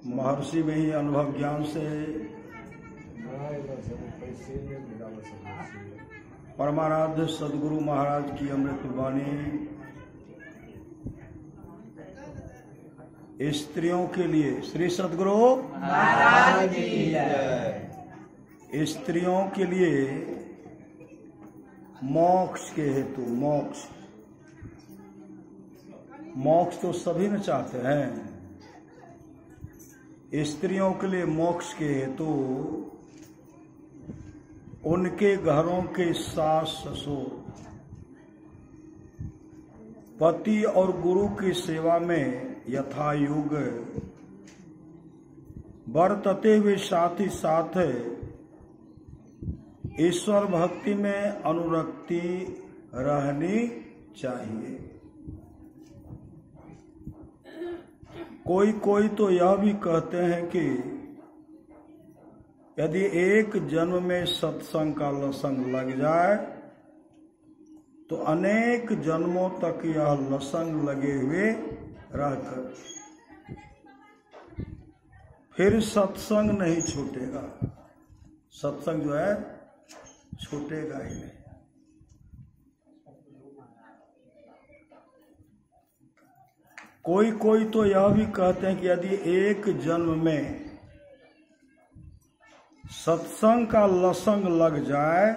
महर्षि में ही अनुभव ज्ञान से परमाराध्य सदगुरु महाराज की अमृत वाणी स्त्रियों के लिए, श्री सदगुरु महाराज की जय। स्त्रियों के लिए मोक्ष के हेतु, मोक्ष तो सभी न चाहते हैं। स्त्रियों के लिए मोक्ष के हेतु उनके घरों के सास ससुर पति और गुरु की सेवा में यथायुग बरतते हुए साथ ही साथ ईश्वर भक्ति में अनुरक्ति रहनी चाहिए। कोई तो यह भी कहते हैं कि यदि एक जन्म में सत्संग का लसंग लग जाए तो अनेक जन्मों तक यह लसंग लगे हुए रहकर फिर सत्संग नहीं छूटेगा। सत्संग जो है छूटेगा ही नहीं। कोई तो यह भी कहते हैं कि यदि एक जन्म में सत्संग का लसंग लग जाए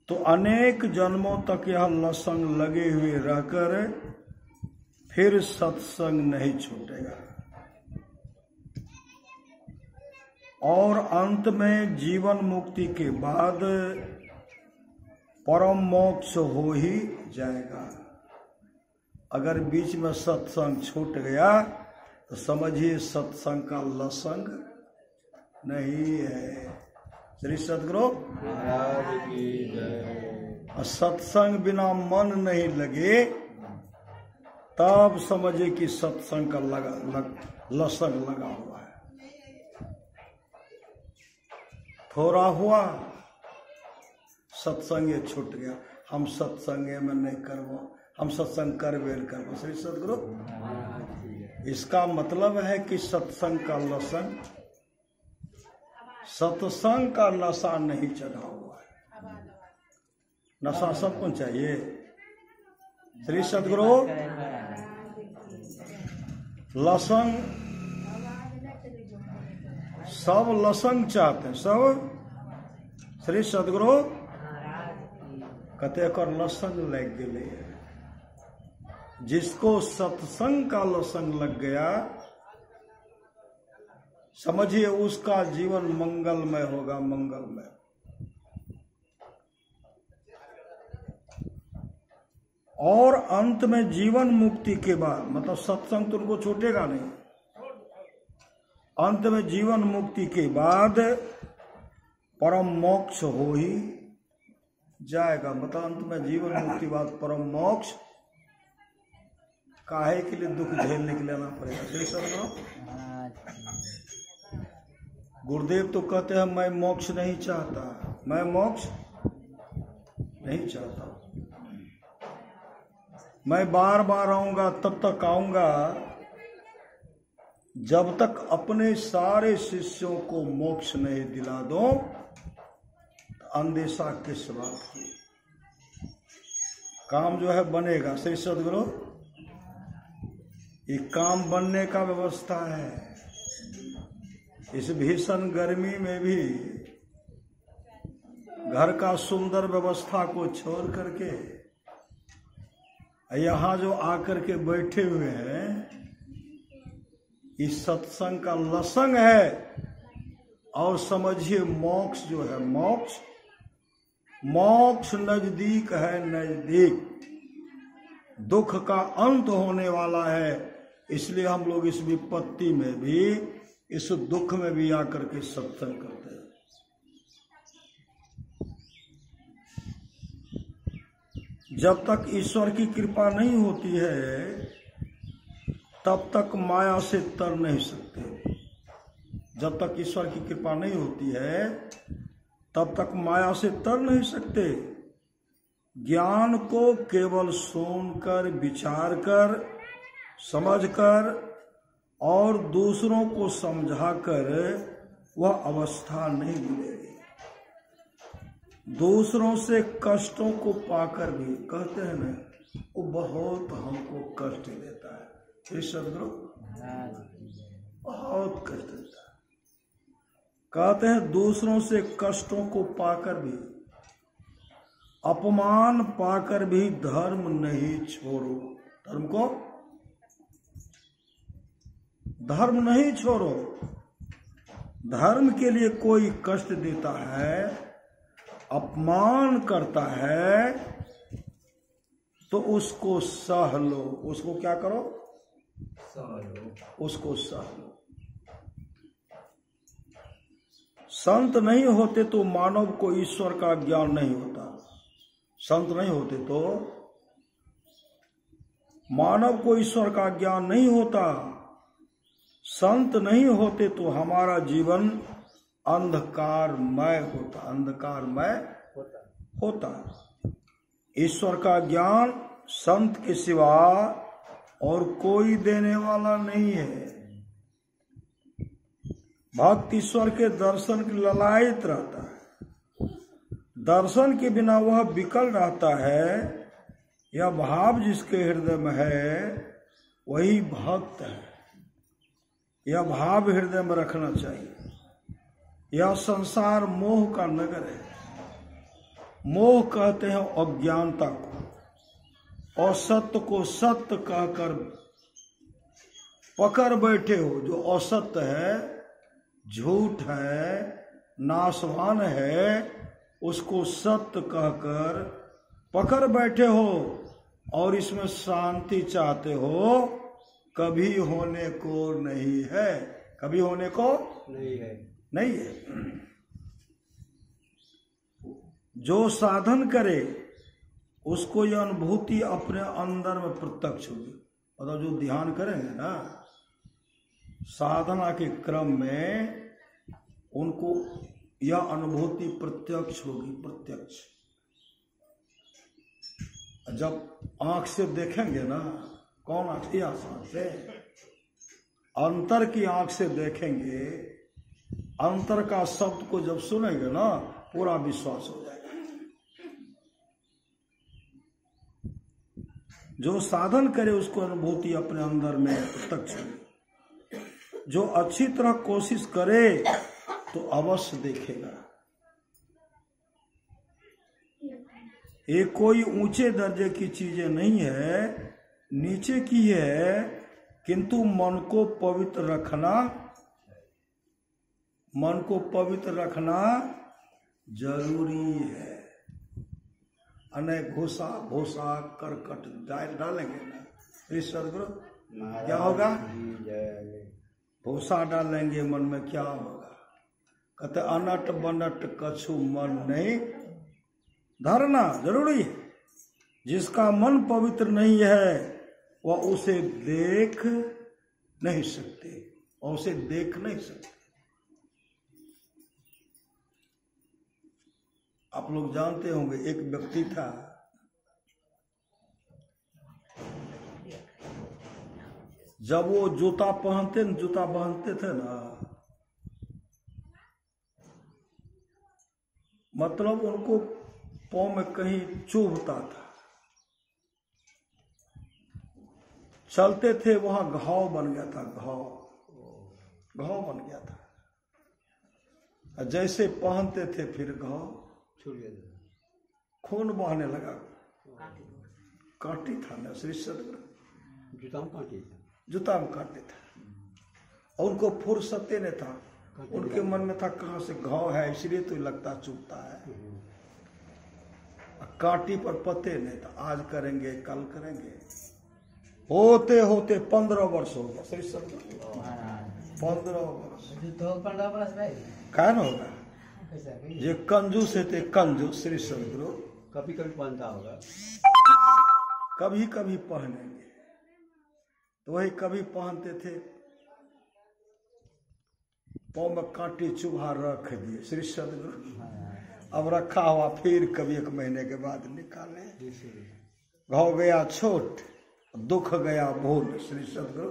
तो अनेक जन्मों तक यह लसंग लगे हुए रहकर फिर सत्संग नहीं छूटेगा और अंत में जीवन मुक्ति के बाद परम मोक्ष हो ही जाएगा। अगर बीच में सत्संग छूट गया तो समझिए सत्संग का लसंग नहीं है। श्री सदगुरु महाराज की जय। सत्संग बिना मन नहीं लगे तब समझिए कि सत्संग का लसंग लगा हुआ है। थोड़ा हुआ सत्संग छूट गया, हम सत्संग में नहीं करवा, हम सत्संग कर बेर करवा। श्री सदगुरु इसका मतलब है कि सत्संग का लसंग, सत्संग का नशा नहीं चढ़ा हुआ है। नशा सबको चाहिए। श्री सदगुरु लसंग, सब लसंग चाहते हैं, सब। श्री सदगुरु कहते कर लसंग लग गए। जिसको सत्संग का लसंग लग गया समझिए उसका जीवन मंगलमय होगा, मंगलमय। और अंत में जीवन मुक्ति के बाद, मतलब सत्संग तो उनको छूटेगा नहीं, अंत में जीवन मुक्ति के बाद परम मोक्ष हो ही जाएगा। मतलब अंत में जीवन मुक्ति बाद परम मोक्ष, काहे के लिए दुख झेलने के लिए आना पड़ेगा। श्री सदगुरु गुरुदेव तो कहते हैं मैं मोक्ष नहीं चाहता, मैं मोक्ष नहीं चाहता, मैं बार बार आऊंगा, तब तक आऊंगा जब तक अपने सारे शिष्यों को मोक्ष नहीं दिला दो। अंदेशा किस बात की, काम जो है बनेगा। श्री सदगुरु ये काम बनने का व्यवस्था है। इस भीषण गर्मी में भी घर का सुंदर व्यवस्था को छोड़ करके यहाँ जो आकर के बैठे हुए हैं, इस सत्संग का लसंग है। और समझिए मोक्ष जो है, मोक्ष नजदीक है, नजदीक। दुख का अंत होने वाला है, इसलिए हम लोग इस विपत्ति में भी, इस दुख में भी आकर के सत्संग करते हैं। जब तक ईश्वर की कृपा नहीं होती है तब तक माया से तर नहीं सकते। जब तक ईश्वर की कृपा नहीं होती है तब तक माया से तर नहीं सकते। ज्ञान को केवल सुनकर, विचार कर, समझकर और दूसरों को समझाकर वह अवस्था नहीं मिलेगी। दूसरों से कष्टों को पाकर भी कहते हैं ना, वो बहुत हमको कष्ट देता है, हे सदगुरु बहुत कष्ट देता है। कहते हैं दूसरों से कष्टों को पाकर भी, अपमान पाकर भी धर्म नहीं छोड़ो। धर्म नहीं छोड़ो। धर्म के लिए कोई कष्ट देता है, अपमान करता है, तो उसको सह लो। उसको क्या करो? सह लो। उसको सह लो। संत नहीं होते तो मानव को ईश्वर का ज्ञान नहीं होता। संत नहीं होते तो मानव को ईश्वर का ज्ञान नहीं होता। संत नहीं होते तो हमारा जीवन अंधकारमय होता, अंधकारमय होता। ईश्वर का ज्ञान संत के सिवा और कोई देने वाला नहीं है। भक्त ईश्वर के दर्शन के ललायत रहता है। दर्शन के बिना वह विकल रहता है। यह भाव जिसके हृदय में है वही भक्त है। यह भाव हृदय में रखना चाहिए। यह संसार मोह का नगर है। मोह कहते हैं अज्ञानता को, और सत्य को सत्य कहकर पकड़ बैठे हो। जो असत्य है, झूठ है, नाशवान है, उसको सत्य कहकर पकड़ बैठे हो और इसमें शांति चाहते हो। कभी होने को नहीं है। कभी होने को नहीं है, नहीं है। जो साधन करे उसको यह अनुभूति अपने अंदर में प्रत्यक्ष होगी। मतलब जो ध्यान करेंगे ना, साधना के क्रम में उनको यह अनुभूति प्रत्यक्ष होगी, प्रत्यक्ष। जब आंख से देखेंगे ना, कौन आंख? यह आंख से, अंतर की आंख से देखेंगे, अंतर का शब्द को जब सुनेंगे ना, पूरा विश्वास हो जाएगा। जो साधन करे उसको अनुभूति अपने अंदर में प्रत्यक्ष होगी। जो अच्छी तरह कोशिश करे तो अवश्य देखेगा। ये कोई ऊंचे दर्जे की चीजें नहीं है, नीचे की है, किंतु मन को पवित्र रखना, मन को पवित्र रखना जरूरी है। अनेक घुसा भूसा करकट डालेंगे ना, इस सदगुरु क्या होगा? भूसा डालेंगे मन में, क्या होगा? कहते अनट बनट कछु मन नहीं धरना। जरूरी है। जिसका मन पवित्र नहीं है वह उसे देख नहीं सकते, और उसे देख नहीं सकते। आप लोग जानते होंगे, एक व्यक्ति था, जब वो जूता पहनते थे ना, मतलब उनको पाँव में कहीं चुभता था। चलते थे वहां घाव बन गया था, घाव बन गया था। जैसे पहनते थे फिर घाव छूट गया, खून बहने लगा। कांटी था ना श्री सदगुरु, जूता में कांटे था। और उनको फुर्सते नहीं था। उनके मन में था कहाँ से घाव है, इसलिए तो लगता चुभता है। कांटी पर पते नहीं था, आज करेंगे कल करेंगे। होते होते 15 वर्ष हो गया श्री सदगुरु, 15 वर्ष। क्या न होगा? ये कंजूस है, कंजूस श्री सदगुरु। कभी कभी पहनता होगा, कभी कभी पहनेंगे। तो वही कभी पहनते थे, पाँव में कांटी चुभा रख दिए श्री सदगुरु। अब रखा हुआ, फिर कभी 1 महीने के बाद निकाले। घाव गया छोट, दुख गया भूल श्री सदगुरु।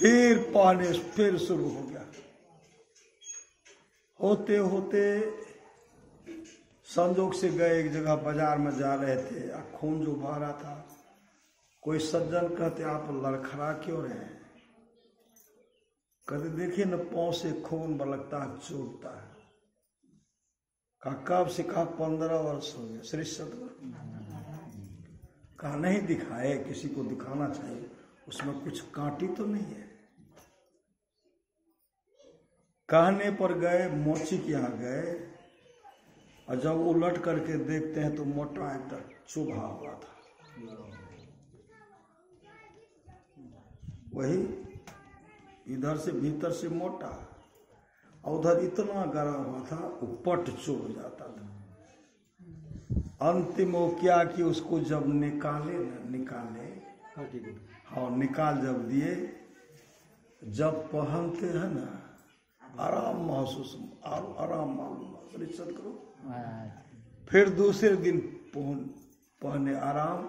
फिर पहने फिर शुरू हो गया। होते होते संजोग से गए एक जगह, बाजार में जा रहे थे, खून जो बह रहा था। कोई सज्जन कहते आप लड़खड़ा क्यों रहे हैं? कहते देखिए न पांव से खून बलकता है, चुभता है। कहा कब से? कहा 15 वर्ष हो गए। श्री सतगुरु कहा नहीं दिखाए, किसी को दिखाना चाहिए, उसमें कुछ कांटी तो नहीं है। कहने पर गए, मोची के यहाँ गए, और जब उलट करके देखते हैं तो मोटा एकदम चुभा हुआ था। वही इधर से भीतर से मोटा, और उधर इतना गड़ा हुआ था, उपट चुभ जाता था। अंतिम वो क्या कि उसको जब निकाले, हाँ निकाल जब दिए, जब पहनते हैं ना, आराम महसूस, आराम मालूम करो। फिर दूसरे दिन पहने आराम,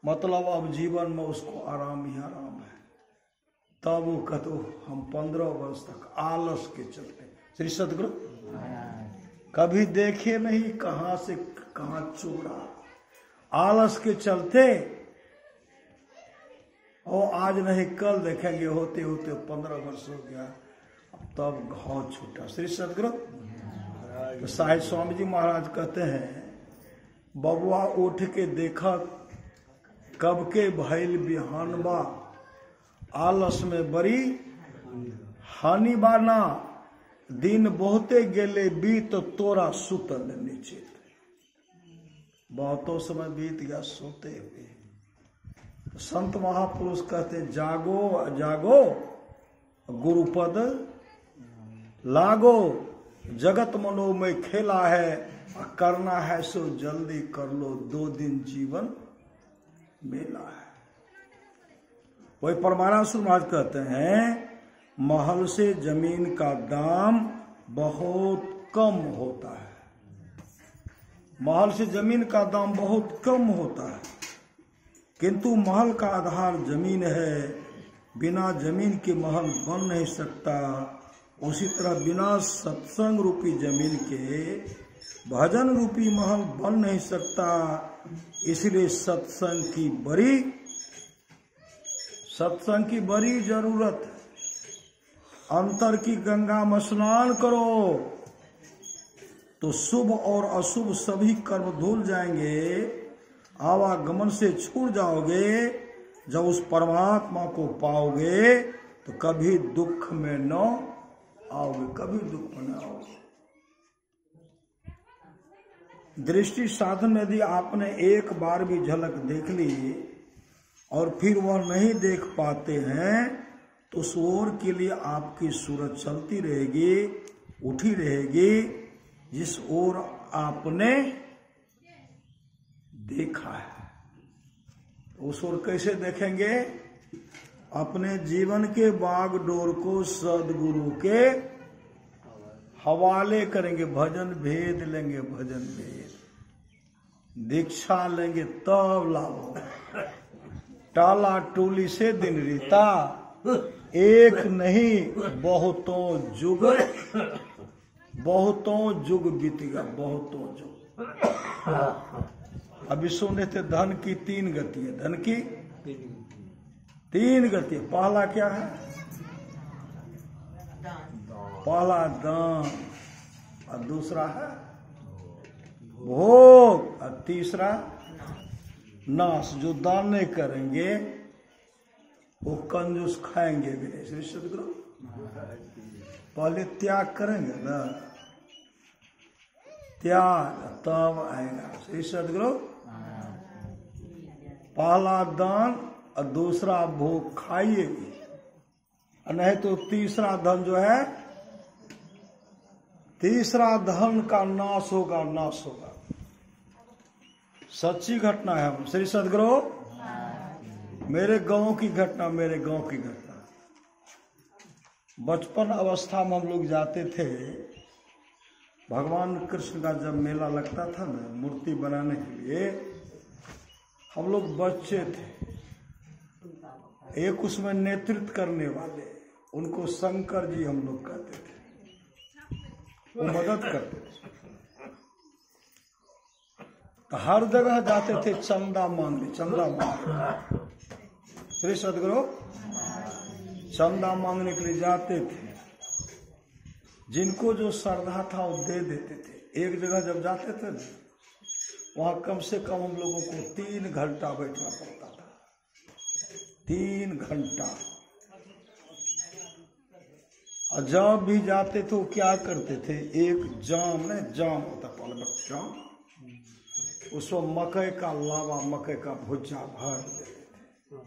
मतलब अब जीवन में उसको आराम ही आराम है। तब वो कहते हम 15 वर्ष तक आलस के चलते, श्री सतगुरु कभी देखे नहीं कहां से कहां चुरा, आलस के चलते, और आज नहीं कल देखेंगे, होते होते 15 वर्ष हो गया, तब घाव छूटा। श्री सतगुरु तो साहिब स्वामी जी महाराज कहते हैं, बबुआ उठ के देखा कब के भैल बिहानबा, आलस में बड़ी हानि बाना, दिन बहुते गेले बीत तोरा सुतल निश्चित। बहुतों समय बीत गया सोते हुए। संत महापुरुष कहते जागो जागो गुरुपद लागो, जगत मनोमय खेला है, करना है सो जल्दी कर लो, 2 दिन जीवन मेला है। वही परमानंद महाराज कहते हैं, महल से जमीन का दाम बहुत कम होता है। महल से जमीन का दाम बहुत कम होता है, किंतु महल का आधार जमीन है, बिना जमीन के महल बन नहीं सकता। उसी तरह बिना सत्संग रूपी जमीन के भजन रूपी महल बन नहीं सकता। इसलिए सत्संग की बड़ी जरूरत है। अंतर की गंगा में स्नान करो तो शुभ और अशुभ सभी कर्म धुल जाएंगे, आवागमन से छूट जाओगे। जब उस परमात्मा को पाओगे तो कभी दुख में न आओगे, कभी दुख में न आओगे। दृष्टि साधन यदि आपने एक बार भी झलक देख ली और फिर वह नहीं देख पाते हैं, तो उस ओर के लिए आपकी सूरत चलती रहेगी, उठी रहेगी, जिस ओर आपने देखा है। उस ओर कैसे देखेंगे? अपने जीवन के बागडोर को सदगुरु के हवाले करेंगे, भजन भेद लेंगे, भजन भेद दीक्षा लेंगे, तब लाभ होगा। टाला टोली से दिन रीता, एक नहीं बहुतों जुग बीत गया, बहुतों जुग। अभी सुने थे धन की 3 गति है, धन की 3 गति है। पहला क्या है? पहला दान, और दूसरा है भोग, और तीसरा नाश। जो दान नहीं करेंगे वो कंजूस खाएंगे भी नहीं। श्री सतगुरु पहले त्याग करेंगे ना, त्याग तब आएगा। श्री सतगुरु पहला दान और दूसरा भोग खाइएगी, नहीं तो तीसरा धन जो है, तीसरा धन का नाश होगा, नाश होगा। सच्ची घटना है श्री सतगुरु, मेरे गांव की घटना, मेरे गांव की घटना। बचपन अवस्था में हम लोग जाते थे, भगवान कृष्ण का जब मेला लगता था ना, मूर्ति बनाने के लिए, हम लोग बच्चे थे, एक उसमें नेतृत्व करने वाले, उनको शंकर जी हम लोग कहते थे, वो मदद करते थे। तो हर जगह जाते थे चंदा मांगने, चंदा मांगने। श्री सदगुरु चंदा मांगने के लिए जाते थे, जिनको जो श्रद्धा था वो दे देते थे। एक जगह जब जाते थे ना, वहां कम से कम हम लोगों को 3 घंटा बैठना पड़ता था, 3 घंटा। और जब भी जाते थे वो क्या करते थे, एक जाम होता जाम, उसमें मकई का लावा, मकई का भुज्जा भर देते थे,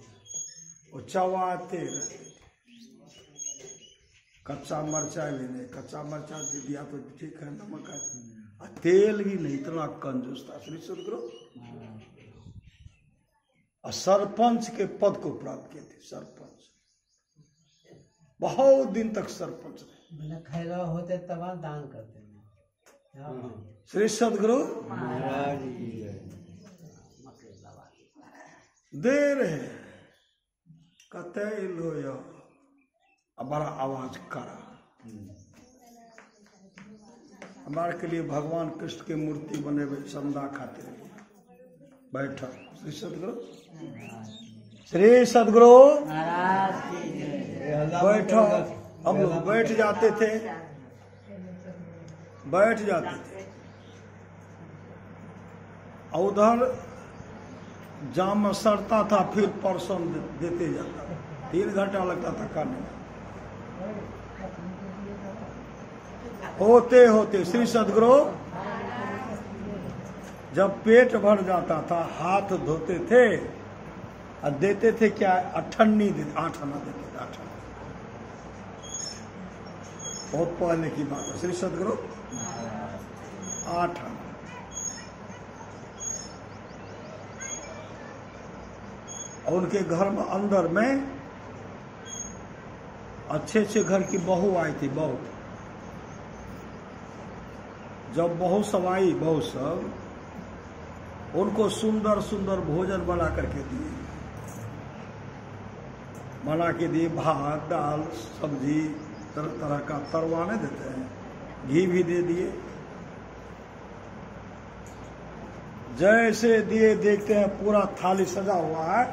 वो चबाते रहते थे। कच्चा मरचा भी नहीं, कच्चा मरचा दे दिया तो ठीक है, नमक है, तेल भी नहीं, इतना कंजूस था श्री सदगुरु। और सरपंच के पद को प्राप्त किए थे, सरपंच बहुत दिन तक सरपंच रहे। खैरा होते तब दान करते श्री सदगुरु दे रहे कहते लो यो, बड़ा आवाज करा। हमारे के लिए भगवान कृष्ण की मूर्ति बने हुए चंदा खाते बैठा। श्री सदगुरु, श्री सदगुरु बैठो। हम लोग बैठ जाते थे, बैठ जाते थे, और उधर जाम में सड़ता था, फिर परसों देते जाता, 3 घंटा लगता था खाने में। होते होते श्री सदगुरु जब पेट भर जाता था, हाथ धोते थे और देते थे क्या, 8 आना देते थे, 8 आना। बहुत पहले की बात है श्री सदगुरु, 8 आना। और उनके घर में अंदर में अच्छे घर की बहू आई थी, बहू। जब बहू सब आई, बहू सब उनको सुंदर सुंदर भोजन बना करके दिए, बना के दिए, भात दाल सब्जी तरह तरह का तरवाने देते हैं, घी भी दे दिए। जैसे दिए देखते हैं पूरा थाली सजा हुआ है,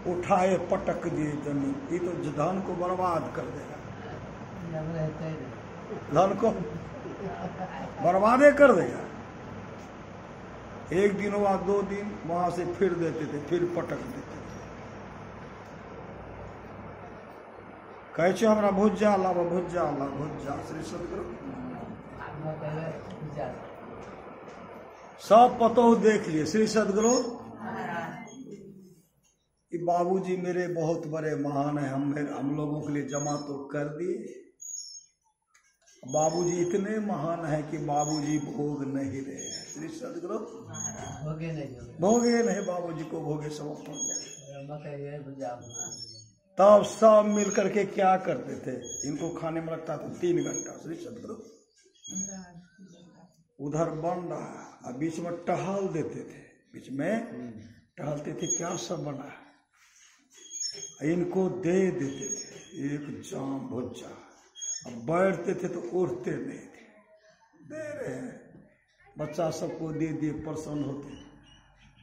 उठाए पटक दिए जमीन। ये तो धन को बर्बाद कर देगा, धन को बर्बादे कर देगा। एक दिन हुआ, 2 दिन, वहां से फिर देते थे, फिर पटक देते थे। कहे हमारा भुज्जा लावा, भुज्जा ला, भुज्जा। श्री सदगुरु सब पतो देख लिए श्री सदगुरु, कि बाबूजी मेरे बहुत बड़े महान है, हम लोगों के लिए जमा तो कर दिए। बाबूजी इतने महान है कि बाबूजी भोग नहीं रहे हैं। श्री सदगुरु भोगे नहीं, बाबूजी को भोगे समर्पण गए। तब सब मिल करके क्या करते थे, इनको खाने में लगता था 3 घंटा। श्री सदगुरु उधर बन रहा, और बीच में टहल देते थे, बीच में टहलते थे, क्या सब बना है, इनको दे देते थे एक जाम भुज्जा। अब बैठते थे तो उठते नहीं थे, दे रहे हैं, बच्चा सबको दे दिए, प्रसन्न होते।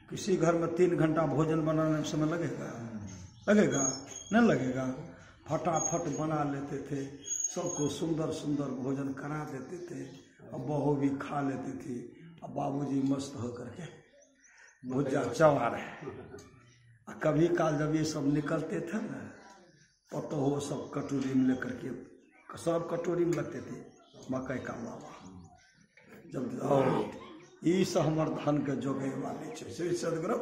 किसी घर में 3 घंटा भोजन बनाने में समय लगेगा, लगेगा नहीं लगेगा, फटाफट बना लेते थे, सबको सुंदर सुंदर भोजन करा देते थे, और बहू भी खा लेती थी, और बाबूजी मस्त होकर के भुज्जा चबा रहे। कभी काल जब ये सब निकलते थे ना, पतो हो सब कटोरी में लेकर के, सब कटोरी में लगते थे मकई का लावा। जब ई सब हमार धन के जोगे वाले छे। श्री सदगुरु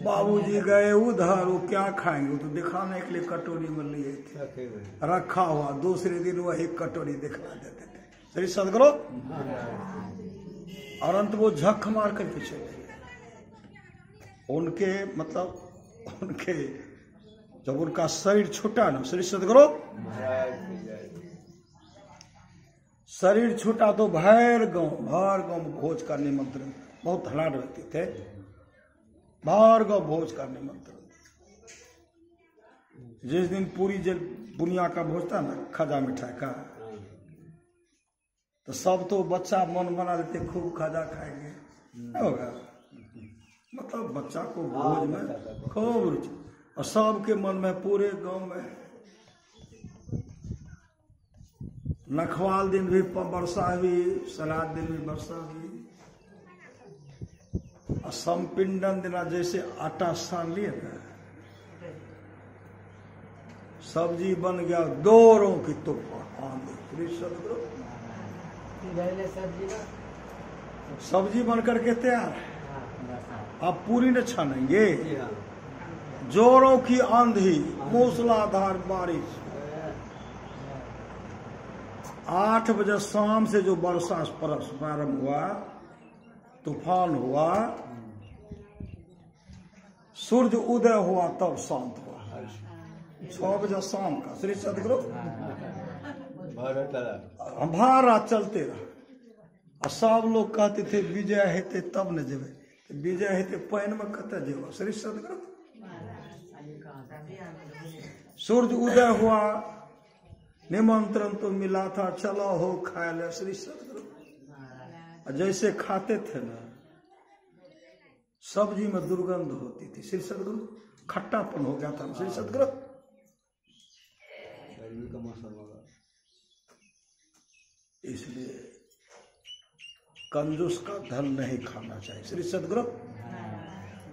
बाबूजी गए उधर, वो क्या खाएंगे, वो तो दिखाने के लिए कटोरी में लिए थे, रखा हुआ। दूसरे दिन वही कटोरी दिखा देते थे। श्री सदगुरु और अंत वो झक मार करके चले गए। उनके मतलब उनके जब उनका शरीर छूटा ना, श्री सदगुरु शरीर छूटा तो भर गांव में भोज का निमंत्रण, बहुत धनाढ़ व्यक्ति थे। भार्गव भोज का निमंत्रण। जिस दिन पूरी दुनिया का भोज था ना, खाजा मिठाई का, तो सब तो बच्चा मन बना लेते खूब खाजा खाएंगे, नहीं होगा। मतलब बच्चा को भोज में खूब रुचि, और सबके मन में, पूरे गांव में नखवाल दिन भी वर्षा हुई, श्राद्ध दिन भी वर्षा हुई, और संपिंडन दिन जैसे आटा सान लिए ना, सब्जी बन गया दोरों की तूफान। सब्जी बन करके तैयार है, अब पूरी न छानेंगे। जोरों की आंधी, मूसलाधार बारिश, 8 बजे शाम से जो वर्षा प्रारंभ हुआ, तूफान हुआ, सूर्य उदय हुआ तब शांत हुआ। 6 बजे शाम का श्री सदगुरु हमारा चलते रहा। और सब लोग कहते थे विजय हेते तब न जेबे, विजय हेते पैन में कत जेब। श्री सदगुरु सूर्य उदय हुआ, निमंत्रण तो मिला था, चलो हो खाए ले। श्री सदगुरु जैसे खाते थे ना, सब्जी में दुर्गंध होती थी। श्री सदगुरु खट्टापन हो गया था। श्री सदगुरु का मौसम होगा, इसलिए कंजूस का धन नहीं खाना चाहिए। श्री सदगुरु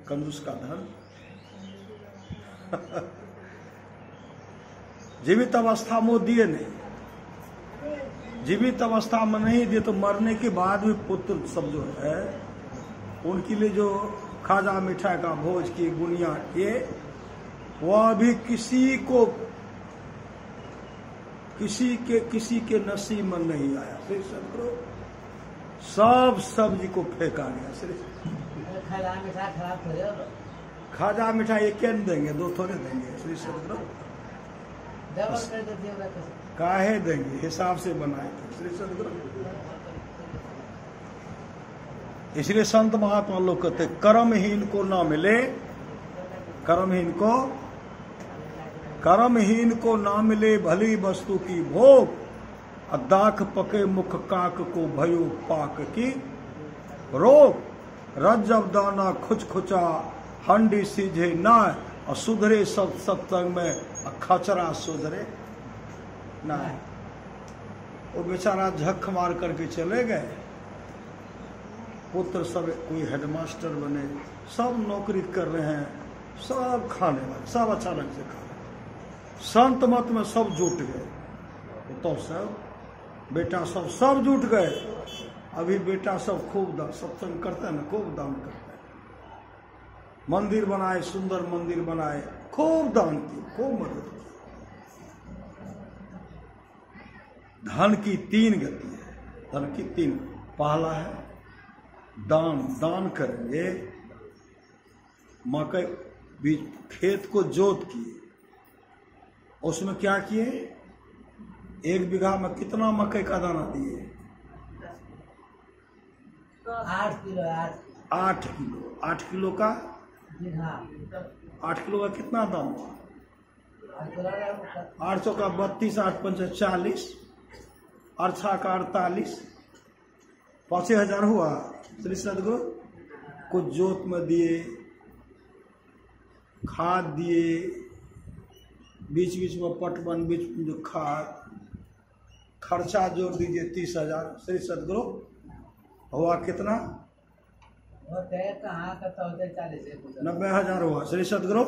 कंजूस का धन जीवित अवस्था में दिए नहीं, जीवित अवस्था में नहीं दिए तो मरने के बाद भी पुत्र सब जो है उनके लिए जो खाजा मिठाई का भोज की बुनियाद ये, वह भी किसी के नसीब में नहीं आया। श्री सदगुरु सब सब्जी को फेंका गया। श्री खाजा मिठाई एक क्या देंगे, 2 थोड़े देंगे। श्री सदगुरु काहे देंगे, हिसाब से बनाए थे। श्री सदगुरु इसलिए संत महात्मा लोग कहते कर्महीन को ना मिले, कर्महीन को ना मिले भली वस्तु की भोग, दाख पके मुख काक को भयो पाक की रोग। रज्जब दाना खुच खुचा हंडी सीझे ना, और सुधरे सब सत्संग में खचरा सुधरे ना। वो बेचारा झक मार करके चले गए। पुत्र सब कोई हेडमास्टर बने, सब नौकरी कर रहे हैं, सब खाने वाले, सब अच्छा ढंग से खा रहे हैं। संत मत में सब जुट गए, तो सब बेटा सब जुट गए। अभी बेटा सब खूब सत्संग करते हैं ना, खूब दान करते हैं। मंदिर बनाए, सुंदर मंदिर बनाए, खूब दान किए, खूब मदद की। धन की 3 गति है, धन की 3। पहला है दान करेंगे। मकई बीज खेत को जोत किए, उसमें क्या किए, 1 बीघा में कितना मकई का दाना दिए? 8 किलो। 8 किलो। 8 किलो का 8 किलो का कितना दाम हुआ? 800 का 32, 8 5 40, 8 का 48, 5000 हुआ। श्री सदगुरु कुछ जोत में दिए, खाद दिए, बीच बीच में पटवन, बीच में जो खाद, खर्चा जोड़ दीजिए 30,000। श्री सदगुरु हुआ कितना? 90,000 हुआ। श्री सदगुरु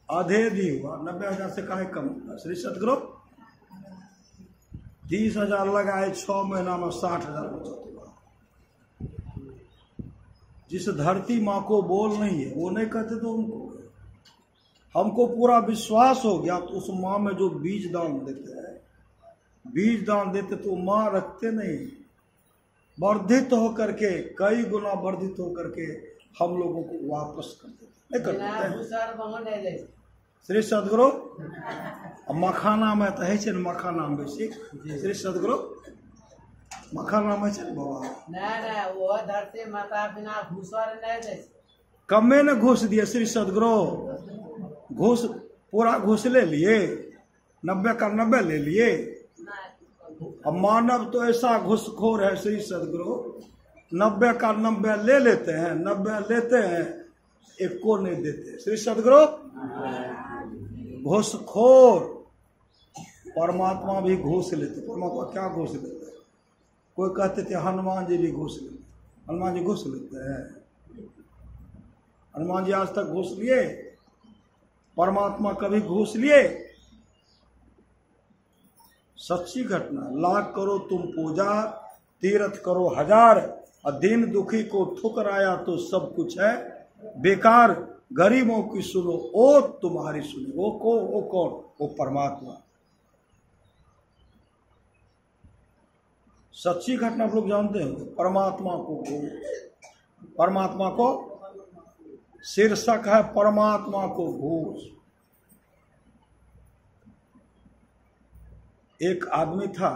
आधे दी हुआ, 90,000 से काहे कम हुआ? श्री सदगुरु 30,000 लगाए, 6 महीना में 60,000 बचत हुआ। जिस धरती माँ को बोल नहीं है, वो नहीं कहते तो हमको पूरा विश्वास हो गया। तो उस माँ में जो बीज दान देते तो माँ रखते नहीं, वर्धित होकर के, कई गुना वर्धित होकर के हम लोगों को वापस कर देते, नहीं करते हैं। श्री सदगुरु मखाना में तो है मखाना में बेसी। श्री सदगुरु मखन राम है बाबा नहीं वो धरती माता बिना घूसर नहीं दे। कमे ने घूस दिए श्री सदगुरु, घूस पूरा घूस ले लिए, 90 का 90 ले लिए। अब मानव तो ऐसा घूसखोर है श्री सदगुरु, 90 का 90 ले लेते हैं, 90 लेते हैं, एक को नहीं देते। श्री सदगुरु घूसखोर। परमात्मा भी घूस लेते। परमात्मा क्या घूस लेते? कोई कहते थे हनुमान जी भी घूस लेते। हनुमान जी घूस लेते हैं? हनुमान जी आज तक घूस लिए? परमात्मा कभी घूस लिए? सच्ची घटना। लाख करो तुम पूजा, तीर्थ करो 1000, और दीन दुखी को ठुकराया तो सब कुछ है बेकार। गरीबों की सुनो ओ तुम्हारी सुने। वो कौन? वो परमात्मा। सच्ची घटना आप लोग जानते हो। परमात्मा को शीर्षक है परमात्मा को घूस। एक आदमी था,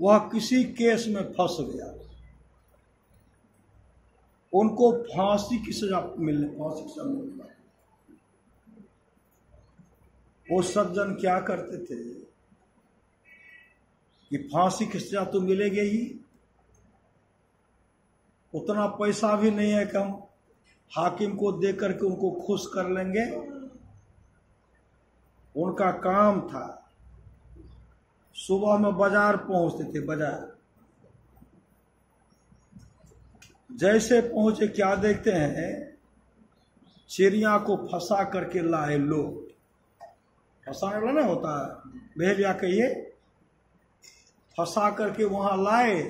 वह किसी केस में फंस गया, उनको फांसी की सजा मिलने वाली। वो सज्जन क्या करते थे कि फांसी की सजा तो मिलेगी ही, उतना पैसा भी नहीं है कि हम हाकिम को दे करके उनको खुश कर लेंगे। उनका काम था सुबह में बाजार पहुंचते थे। बाजार जैसे पहुंचे क्या देखते हैं, चिड़िया को फंसा करके लाए लोग। फंसाने वाला ना होता है, भेलिया कहिए, फंसा करके वहां लाए।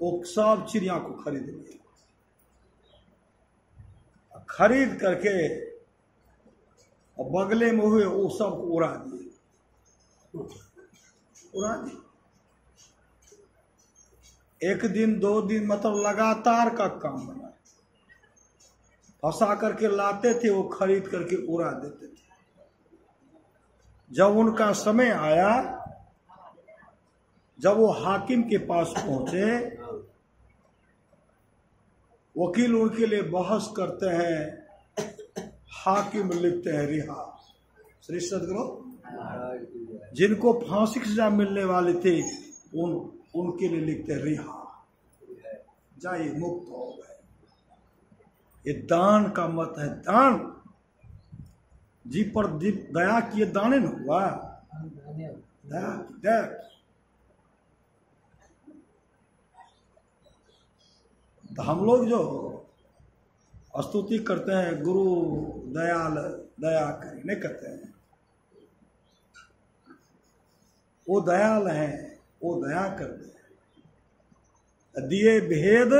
वो सब चिड़िया को खरीद लिए, खरीद करके और बगले में हुए वो सब को उड़ा दिए। एक दिन 2 दिन मतलब लगातार का काम बना। फंसा करके लाते थे, वो खरीद करके उड़ा देते थे। जब उनका समय आया, जब वो हाकिम के पास पहुंचे, वकील उनके लिए बहस करते हैं, हाकिम लिखते हैं रिहा। श्री सदगुरु जिनको फांसी की सजा मिलने वाले थे उनके लिए लिखते हैं रिहा, जाइए मुक्त हो गए। ये दान का मत है। दान जी पर दया किए दाने न हुआ। दया तो हम लोग जो स्तुति करते हैं गुरु दयाल दया करें, नहीं करते हैं। वो दयाल हैं, वो दया करते हैं। दिए भेद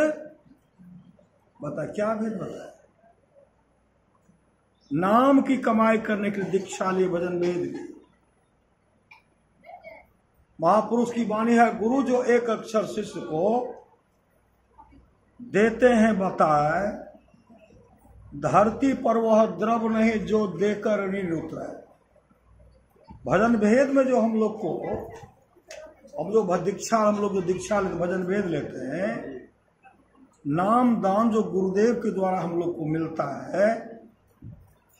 बता, क्या भेद बता? नाम की कमाई करने के लिए दीक्षा लिए भजन भेद लिए। महापुरुष की वाणी है, गुरु जो एक अक्षर शिष्य को देते हैं बताए, धरती पर वह द्रव नहीं जो देकर नहीं उतरा है। भजन भेद में जो हम लोग को, हम जो दीक्षा भजन भेद लेते हैं, नाम दान जो गुरुदेव के द्वारा हम लोग को मिलता है,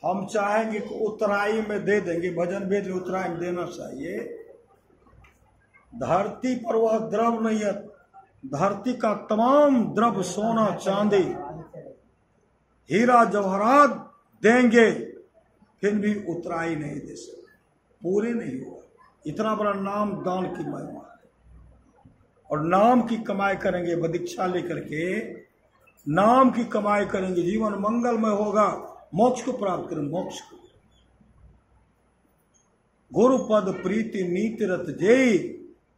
हम चाहेंगे कि उतराई में दे देंगे। भजन भेद में उतराई में देना चाहिए। धरती पर वह द्रव नहीं है। धरती का तमाम द्रव, सोना चांदी हीरा जवाहरात देंगे, फिर भी उतराई नहीं दे सकते, पूरे नहीं होगा। इतना बड़ा नाम दान की महिमा है। और नाम की कमाई करेंगे, दीक्षा लेकर के नाम की कमाई करेंगे, जीवन मंगलमय होगा, मोक्ष को प्राप्त करें। मोक्ष को गुरु पद प्रीति नीति रत जेई,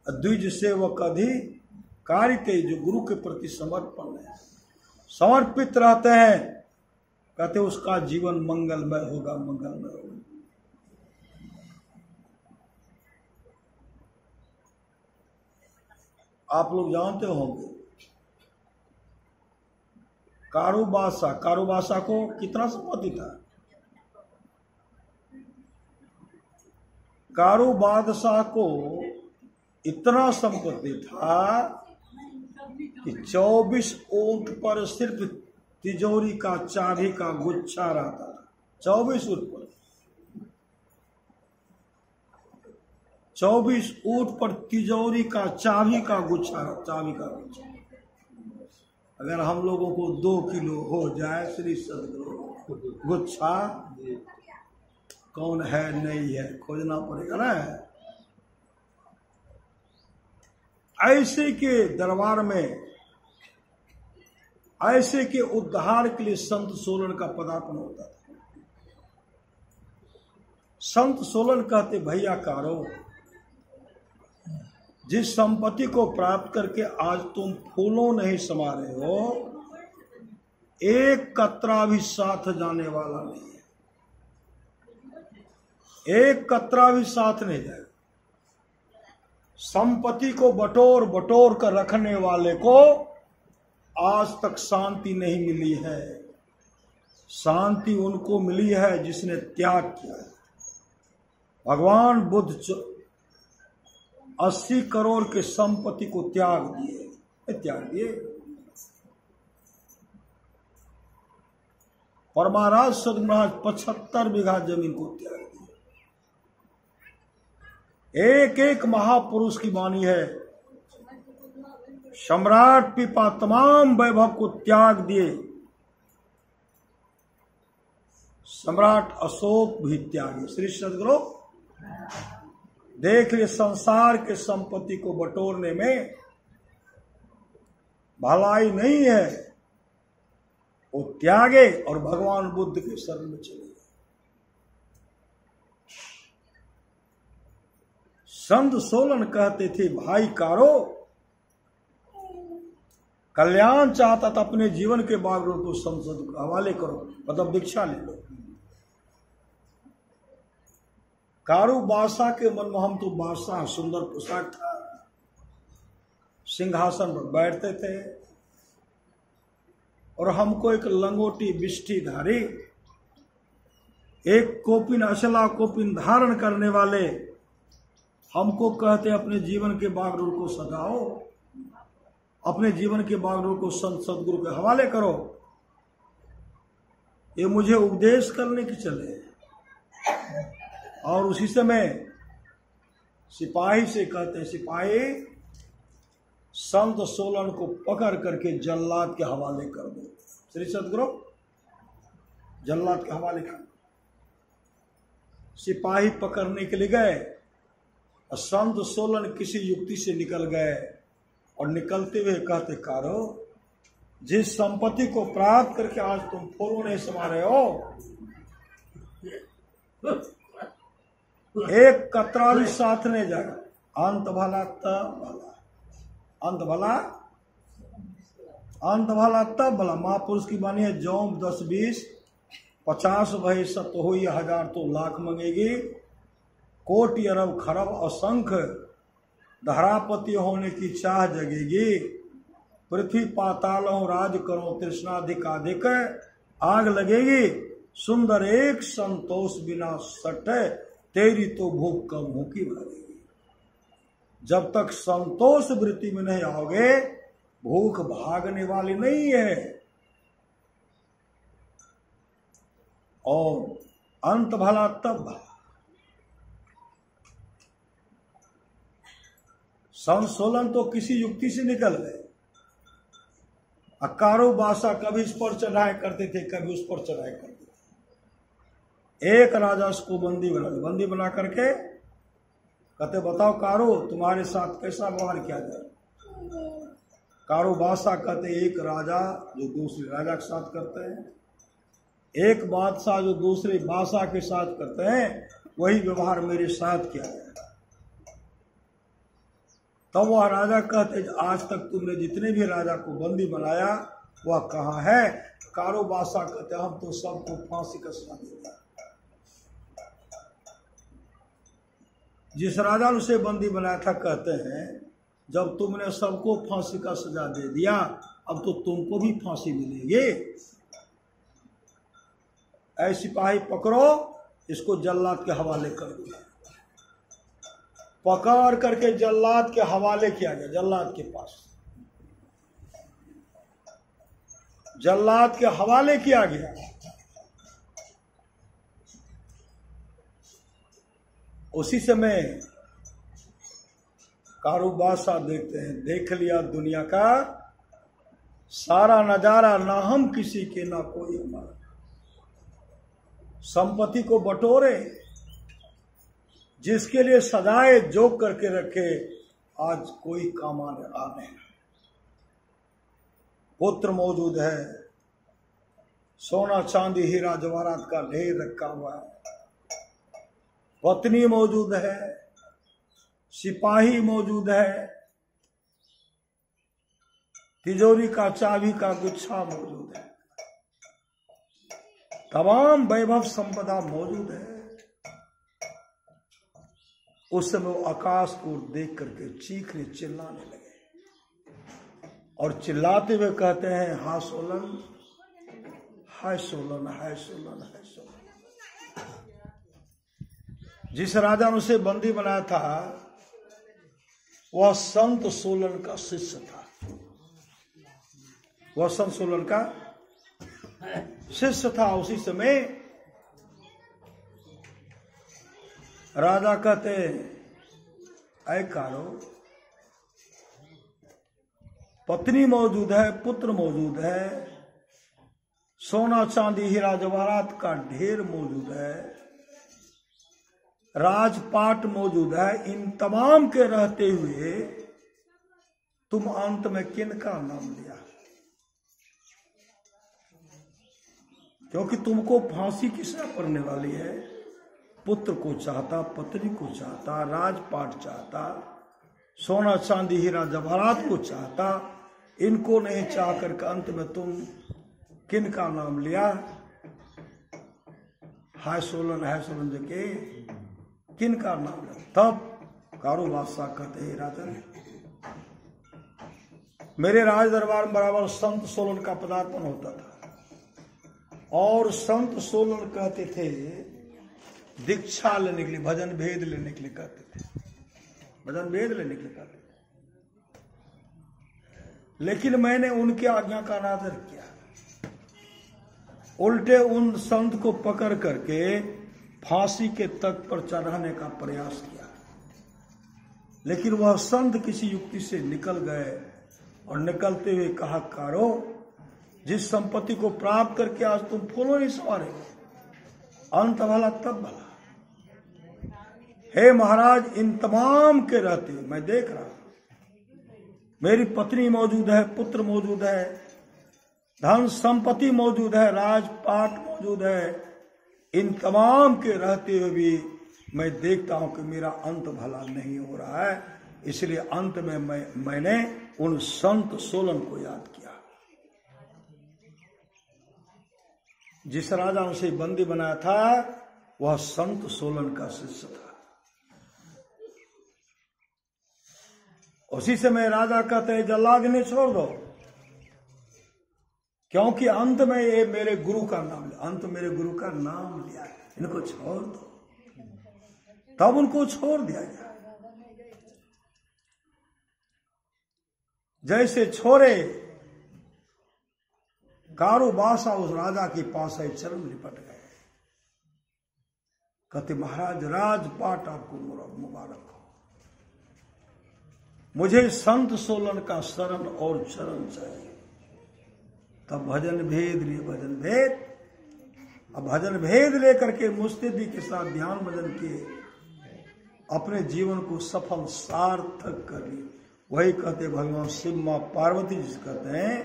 द्विज सेवक अधिकारी। जो गुरु के प्रति समर्पण है, समर्पित रहते हैं, कहते उसका जीवन मंगलमय होगा, मंगलमय होगा। आप लोग जानते होंगे कारुबासा को कितना संपत्ति था? कारू बादशाह को इतना संपत्ति था कि 24 ऊंट पर सिर्फ तिजोरी का चाबी का गुच्छा रहता था। 24 ऊंट पर 24 ऊंट पर तिजोरी का चाबी का गुच्छा। अगर हम लोगों को 2 किलो हो जाए श्री सदगुरु गुच्छा, कौन है नहीं है खोजना पड़ेगा ना। ऐसे के दरबार में, ऐसे के उद्धार के लिए संत सोलन का पदार्पण होता था। संत सोलन कहते, भैया कारो, जिस संपत्ति को प्राप्त करके आज तुम फूलों नहीं समा रहे हो, एक कतरा भी साथ जाने वाला नहीं है। एक कतरा भी साथ नहीं जाएगा। संपत्ति को बटोर बटोर कर रखने वाले को आज तक शांति नहीं मिली है। शांति उनको मिली है जिसने त्याग किया है। भगवान बुद्ध 80 करोड़ के संपत्ति को त्याग दिए। परमाराज सदगुरु महाराज 75 बीघा जमीन को त्याग दिए। एक एक महापुरुष की वाणी है। सम्राट पिपा तमाम वैभव को त्याग दिए। सम्राट अशोक भी त्यागे। श्री सदगुरु देख लिए, संसार के संपत्ति को बटोरने में भलाई नहीं है। वो त्यागे और भगवान बुद्ध के शरण में चले गए। संत सोलन कहते थे, भाई कारो, कल्याण चाहता था अपने जीवन के बागडोर को संसद को हवाले करो, मतलब दीक्षा ले लो। कारू बादशाह के मन में, हम तो बादशाह, सुंदर पोशाक था, सिंहासन पर बैठते थे और हमको एक लंगोटी बिष्ठी धारी, एक कोपिन अचला कोपिन धारण करने वाले हमको कहते, अपने जीवन के बागडोर को सजाओ, अपने जीवन के बागडोर को संत सदगुरु के हवाले करो। ये मुझे उपदेश करने की चले। और उसी समय सिपाही से कहते हैं, सिपाही संत सोलन को पकड़ करके जल्लाद के हवाले कर दो। श्री सदगुरु जल्लाद के हवाले कर दो। सिपाही पकड़ने के लिए गए और संत सोलन किसी युक्ति से निकल गए और निकलते हुए कहते, कारो, जिस संपत्ति को प्राप्त करके आज तुम फूलों नहीं समा रहे हो, एक कतरा भी साथ नहीं जाएगा। अंत भला तब भला, अंत भला, अंत भला तब भला। महापुरुष की वाणी है, जौम 10 20 50 भय सत हो, 1000 तो लाख मंगेगी, कोटि अरब खरब असंख्य धरापति होने की चाह जगेगी। पृथ्वी पातालों राज करो, तृष्णाधिकाधिक आग लगेगी। सुंदर एक संतोष बिना सटे, तेरी तो भूख कम भूखी भागेगी। जब तक संतोष वृत्ति में नहीं आओगे, भूख भागने वाली नहीं है। और अंत भला तब भला। संत सोलन तो किसी युक्ति से निकल गए। कारू बादशाह कभी इस पर चढ़ाई करते थे, कभी उस पर चढ़ाई करते थे। एक राजा उसको बंदी बना करके कहते, बताओ कारू, तुम्हारे साथ कैसा व्यवहार किया जाए। कारू बादशाह कहते, एक राजा जो दूसरे राजा के साथ करते हैं, एक बादशाह जो दूसरे बादशाह के साथ करते हैं, वही व्यवहार मेरे साथ किया जाए। तब वह राजा कहते, आज तक तुमने जितने भी राजा को बंदी बनाया वह कहाँ है। कारू बादशाह कहते, हम तो सबको फांसी का सजा देता है। जिस राजा ने उसे बंदी बनाया था, कहते हैं, जब तुमने सबको फांसी का सजा दे दिया, अब तो तुमको भी फांसी मिलेगी। ऐ सिपाही पकड़ो, इसको जल्लाद के हवाले कर दो। पकड़ करके जल्लाद के हवाले किया गया, जल्लाद के पास जल्लाद के हवाले किया गया। उसी समय कारू बादशाह देखते हैं, देख लिया दुनिया का सारा नजारा, ना हम किसी के ना कोई हमारा, संपत्ति को बटोरे, जिसके लिए सजाए जोग करके रखे, आज कोई काम आने। पुत्र मौजूद है, सोना चांदी हीरा जवाहरात का ढेर रखा हुआ है, पत्नी मौजूद है, सिपाही मौजूद है, तिजोरी का चाबी का गुच्छा मौजूद है, तमाम वैभव संपदा मौजूद है। उस समय वो आकाश को देख करके चीखने चिल्लाने लगे और चिल्लाते हुए कहते हैं, हाय सोलन, हाय सोलन, हाय सोलन, हाय सोलन। जिस राजा ने उसे बंदी बनाया था वह संत सोलन का शिष्य था, वह संत सोलन का शिष्य था। उसी समय राजा कहते, ऐ कारो, पत्नी मौजूद है, पुत्र मौजूद है, सोना चांदी हीरा जवाहरात का ढेर मौजूद है, राजपाट मौजूद है, इन तमाम के रहते हुए तुम अंत में किन का नाम लिया? क्योंकि तुमको फांसी किसने पड़ने वाली है? पुत्र को चाहता, पत्नी को चाहता, राजपाट चाहता, सोना चांदी हीरा जवाहरात को चाहता, इनको नहीं चाह कर अंत में तुम किन का नाम लिया? हाय सोलन, हाय सोलन के किन का नाम लिया? तब कारू बादशाह कहते हैं, राजन, मेरे राज दरबार में बराबर संत सोलन का पदार्पण होता था और संत सोलन कहते थे दीक्षा लेने के लिए, भजन भेद लेने के लिए कहते थे, भजन भेद लेने के लिए कहते थे। लेकिन मैंने उनकी आज्ञा का अनादर किया, उल्टे उन संत को पकड़ करके फांसी के तख्त पर चढ़ाने का प्रयास किया। लेकिन वह संत किसी युक्ति से निकल गए और निकलते हुए कहा, कारो, जिस संपत्ति को प्राप्त करके आज तुम फूलों नहीं संवारे, अंत भला तब भला। हे महाराज, इन तमाम के रहते मैं देख रहा हूं, मेरी पत्नी मौजूद है, पुत्र मौजूद है, धन संपत्ति मौजूद है, राजपाट मौजूद है, इन तमाम के रहते हुए भी मैं देखता हूं कि मेरा अंत भला नहीं हो रहा है। इसलिए अंत में मैंने उन संत सोलन को याद किया, जिस राजा ने उसे बंदी बनाया था वह संत सोलन का शिष्य था। उसी समय राजा कहते हैं, जल्लाद इन्हें छोड़ दो, क्योंकि अंत में ये मेरे गुरु का नाम लिया, अंत मेरे गुरु का नाम लिया, इनको छोड़ दो। तब उनको छोड़ दिया गया। जैसे छोड़े, कारू बादशाह उस राजा के पास है, चरण लिपट गए, कहते, महाराज, राजपाट आपको मुबारक हो, मुझे संत सोलन का शरण और चरण चाहिए। तब भजन भेद लिए, भजन भेद, अब भजन भेद लेकर के मुस्तैदी के साथ ध्यान भजन किए, अपने जीवन को सफल सार्थक कर ली। वही कहते भगवान शिव मां पार्वती जी कहते हैं,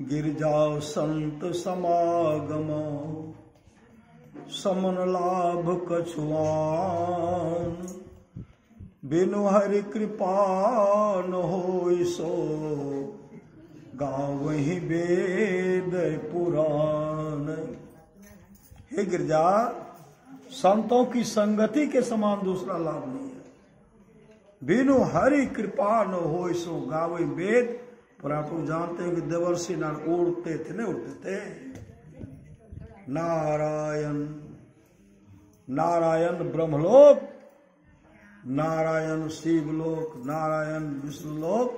गिर जाओ संत समागम, समन लाभ कछुआन, बिनु हरि कृपा न होई सो, गाँव वही वेद पुराण। हे गिरजा, संतों की संगति के समान दूसरा लाभ नहीं है। बिनु हरि कृपा न होई सो, गावे वेद पुराण। तो जानते हैं कि देवर्षि नारायण उड़ते थे, नहीं उड़ते थे, नारायण नारायण ब्रह्मलोक नारायण शिवलोक, नारायण विष्णुलोक,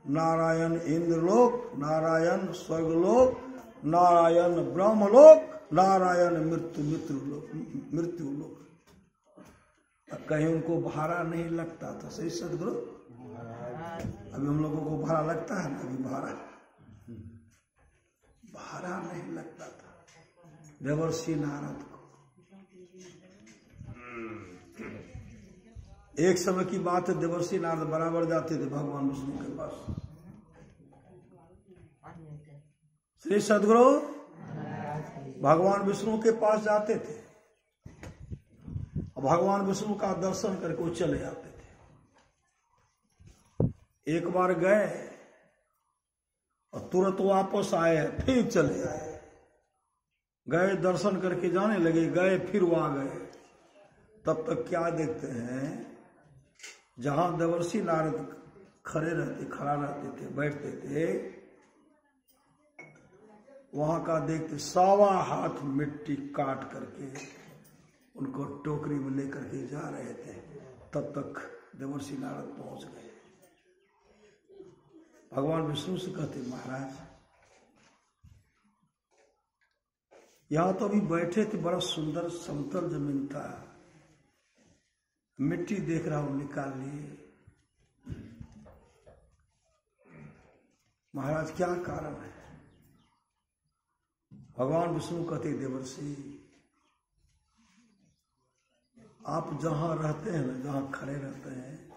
नारायण इंद्रलोक, नारायण स्वर्गलोक, नारायण ब्रह्मलोक, नारायण मृत्युलोक। कहीं उनको भाड़ा नहीं लगता था। सही सदगुरु? अभी हम लोगों को भाड़ा लगता है ना? अभी भाड़ा नहीं लगता था देवर्षि नारद को। एक समय की बात है, देवर्षि नारद बराबर जाते थे भगवान विष्णु के पास। श्री सदगुरु भगवान विष्णु के पास जाते थे और भगवान विष्णु का दर्शन करके वो चले जाते थे। एक बार गए और तुरंत वापस आए, फिर चले आए। गए दर्शन करके जाने लगे, गए फिर वहां गए। तब तक क्या देखते हैं, जहां देवर्षि नारद खड़ा रहते थे, बैठते थे, वहां का देखते 1.25 हाथ मिट्टी काट करके उनको टोकरी में लेकर के जा रहे थे। तब तक देवर्षि नारद पहुंच गए। भगवान विष्णु से कहते, महाराज यहां तो अभी बैठे थे, बड़ा सुंदर समतल जमीन था, मिट्टी देख रहा हूं, निकाल लिए। महाराज क्या कारण है? भगवान विष्णु कहते, देवर्षि आप जहां रहते हैं ना, जहां खड़े रहते हैं,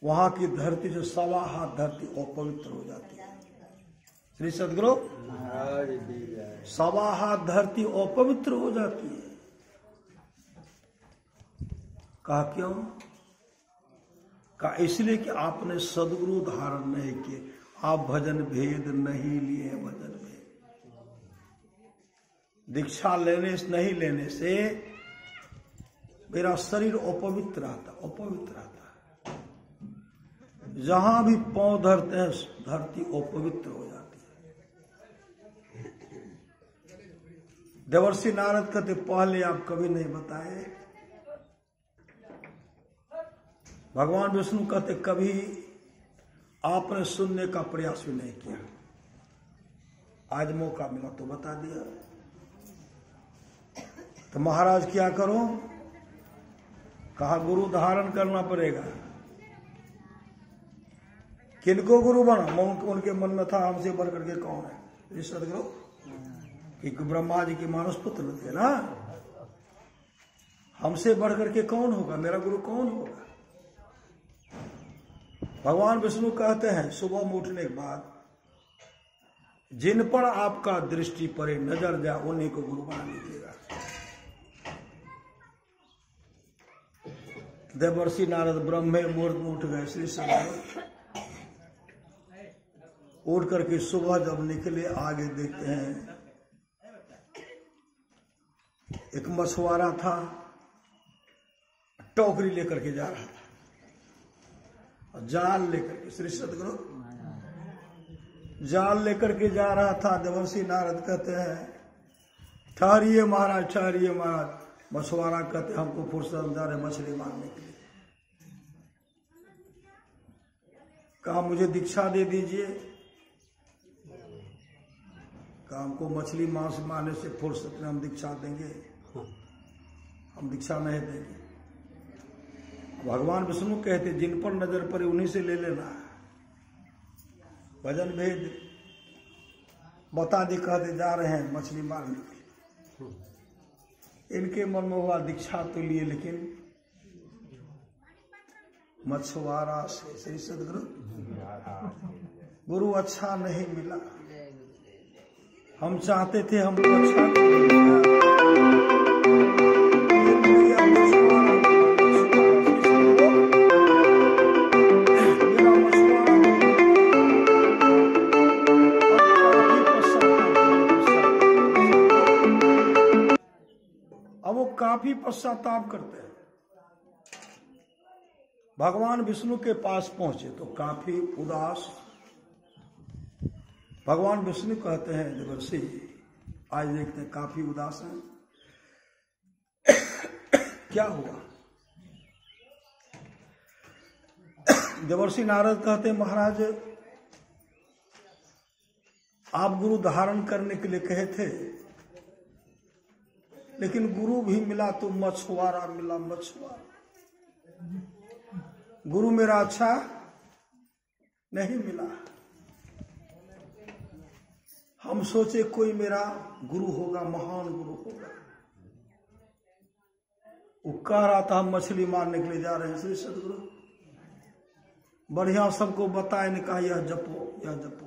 वहां की धरती जो 1.25 हाथ धरती अपवित्र हो जाती है। श्री सदगुरु 1.25 हाथ धरती अपवित्र हो जाती है। कहा क्यों? कहा इसलिए कि आपने सदगुरु धारण नहीं किए, आप भजन भेद नहीं लिए। भजन भेद दीक्षा नहीं लेने से मेरा शरीर अपवित्र रहता। जहां भी पांव धरते हैं धरती अपवित्र हो जाती है। देवर्षि नारद कहते, पहले आप कभी नहीं बताए। भगवान विष्णु कहते, कभी आपने सुनने का प्रयास भी नहीं किया। आज मौका मिला तो बता दिया। तो महाराज क्या करो? कहा गुरु धारण करना पड़ेगा। किनको गुरु बना? उनके मन में था हमसे बढ़ करके कौन है? सदगुरु कि ब्रह्मा जी के मानस पुत्र थे ना, हमसे बढ़ करके कौन होगा? मेरा गुरु कौन होगा? भगवान विष्णु कहते हैं, सुबह में उठने के बाद जिन पर आपका दृष्टि पड़े, नजर जाए, उन्हीं को गुरु बना लीजिएगा। देवर्षि नारद ब्रह्मे मुहूर्त में उठ गए। श्री सदगुरु उठ करके सुबह जब निकले, आगे देखते हैं एक मछुआरा था, टोकरी लेकर के जा रहा था, जाल लेकर के। श्री सदगुरु जाल लेकर के जा रहा था। देवर्षि नारद कहते हैं, ठहरिए महाराज, ठहरिए महाराज। मछुआरा कहते, हमको फुर्सत जा रहे मछली मारने के लिए। कहा मुझे दीक्षा दे दीजिए। कहा हमको मछली मांस मारने से फुर्सत में हम दीक्षा देंगे? हम दीक्षा नहीं देंगे। भगवान विष्णु कहते, जिन पर नजर पड़े उन्हीं से ले लेना। भजन भेद बता दी, कहते जा रहे हैं मछली मारने के लिए। इनके मन में हुआ दीक्षा तो लिए, लेकिन मछुआरा से। सही सदगुरु गुरु अच्छा नहीं मिला। हम चाहते थे हमको अच्छा नहीं मिला। अब वो काफी पश्चाताप करते हैं। भगवान विष्णु के पास पहुंचे तो काफी उदास। भगवान विष्णु कहते हैं, देवर्षि आज देखते हैं काफी उदास हैं। क्या हुआ? देवर्षि नारद कहते महाराज आप गुरु धारण करने के लिए कहे थे, लेकिन गुरु भी मिला तो मछुआरा मिला मछुआरा। गुरु मेरा अच्छा नहीं मिला। हम सोचे कोई मेरा गुरु होगा, महान गुरु होगा। वो कह रहा था हम मछली मारने के लिए जा रहे हैं। श्री सदगुरु बढ़िया सबको बताए, ने कहा यह जपो यह जपो,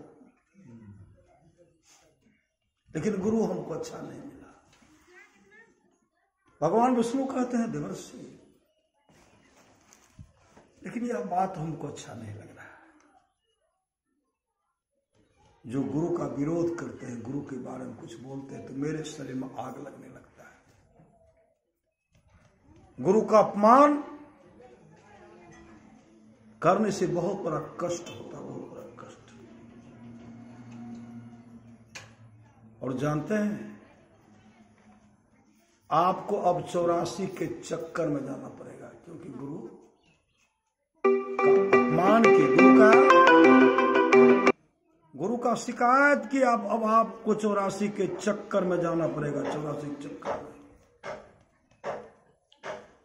लेकिन गुरु हमको अच्छा नहीं मिला। भगवान विष्णु कहते हैं देवर्षि, लेकिन यह बात हमको अच्छा नहीं लग रहा। जो गुरु का विरोध करते हैं, गुरु के बारे में कुछ बोलते हैं, तो मेरे शरीर में आग लगने लगता है। गुरु का अपमान करने से बहुत बड़ा कष्ट होता है, बहुत बड़ा कष्ट। और जानते हैं आपको अब 84 के चक्कर में जाना पड़ेगा, क्योंकि गुरु का अपमान की, गुरु का शिकायत की। अब आपको 84 के चक्कर में जाना पड़ेगा। 84 चक्कर में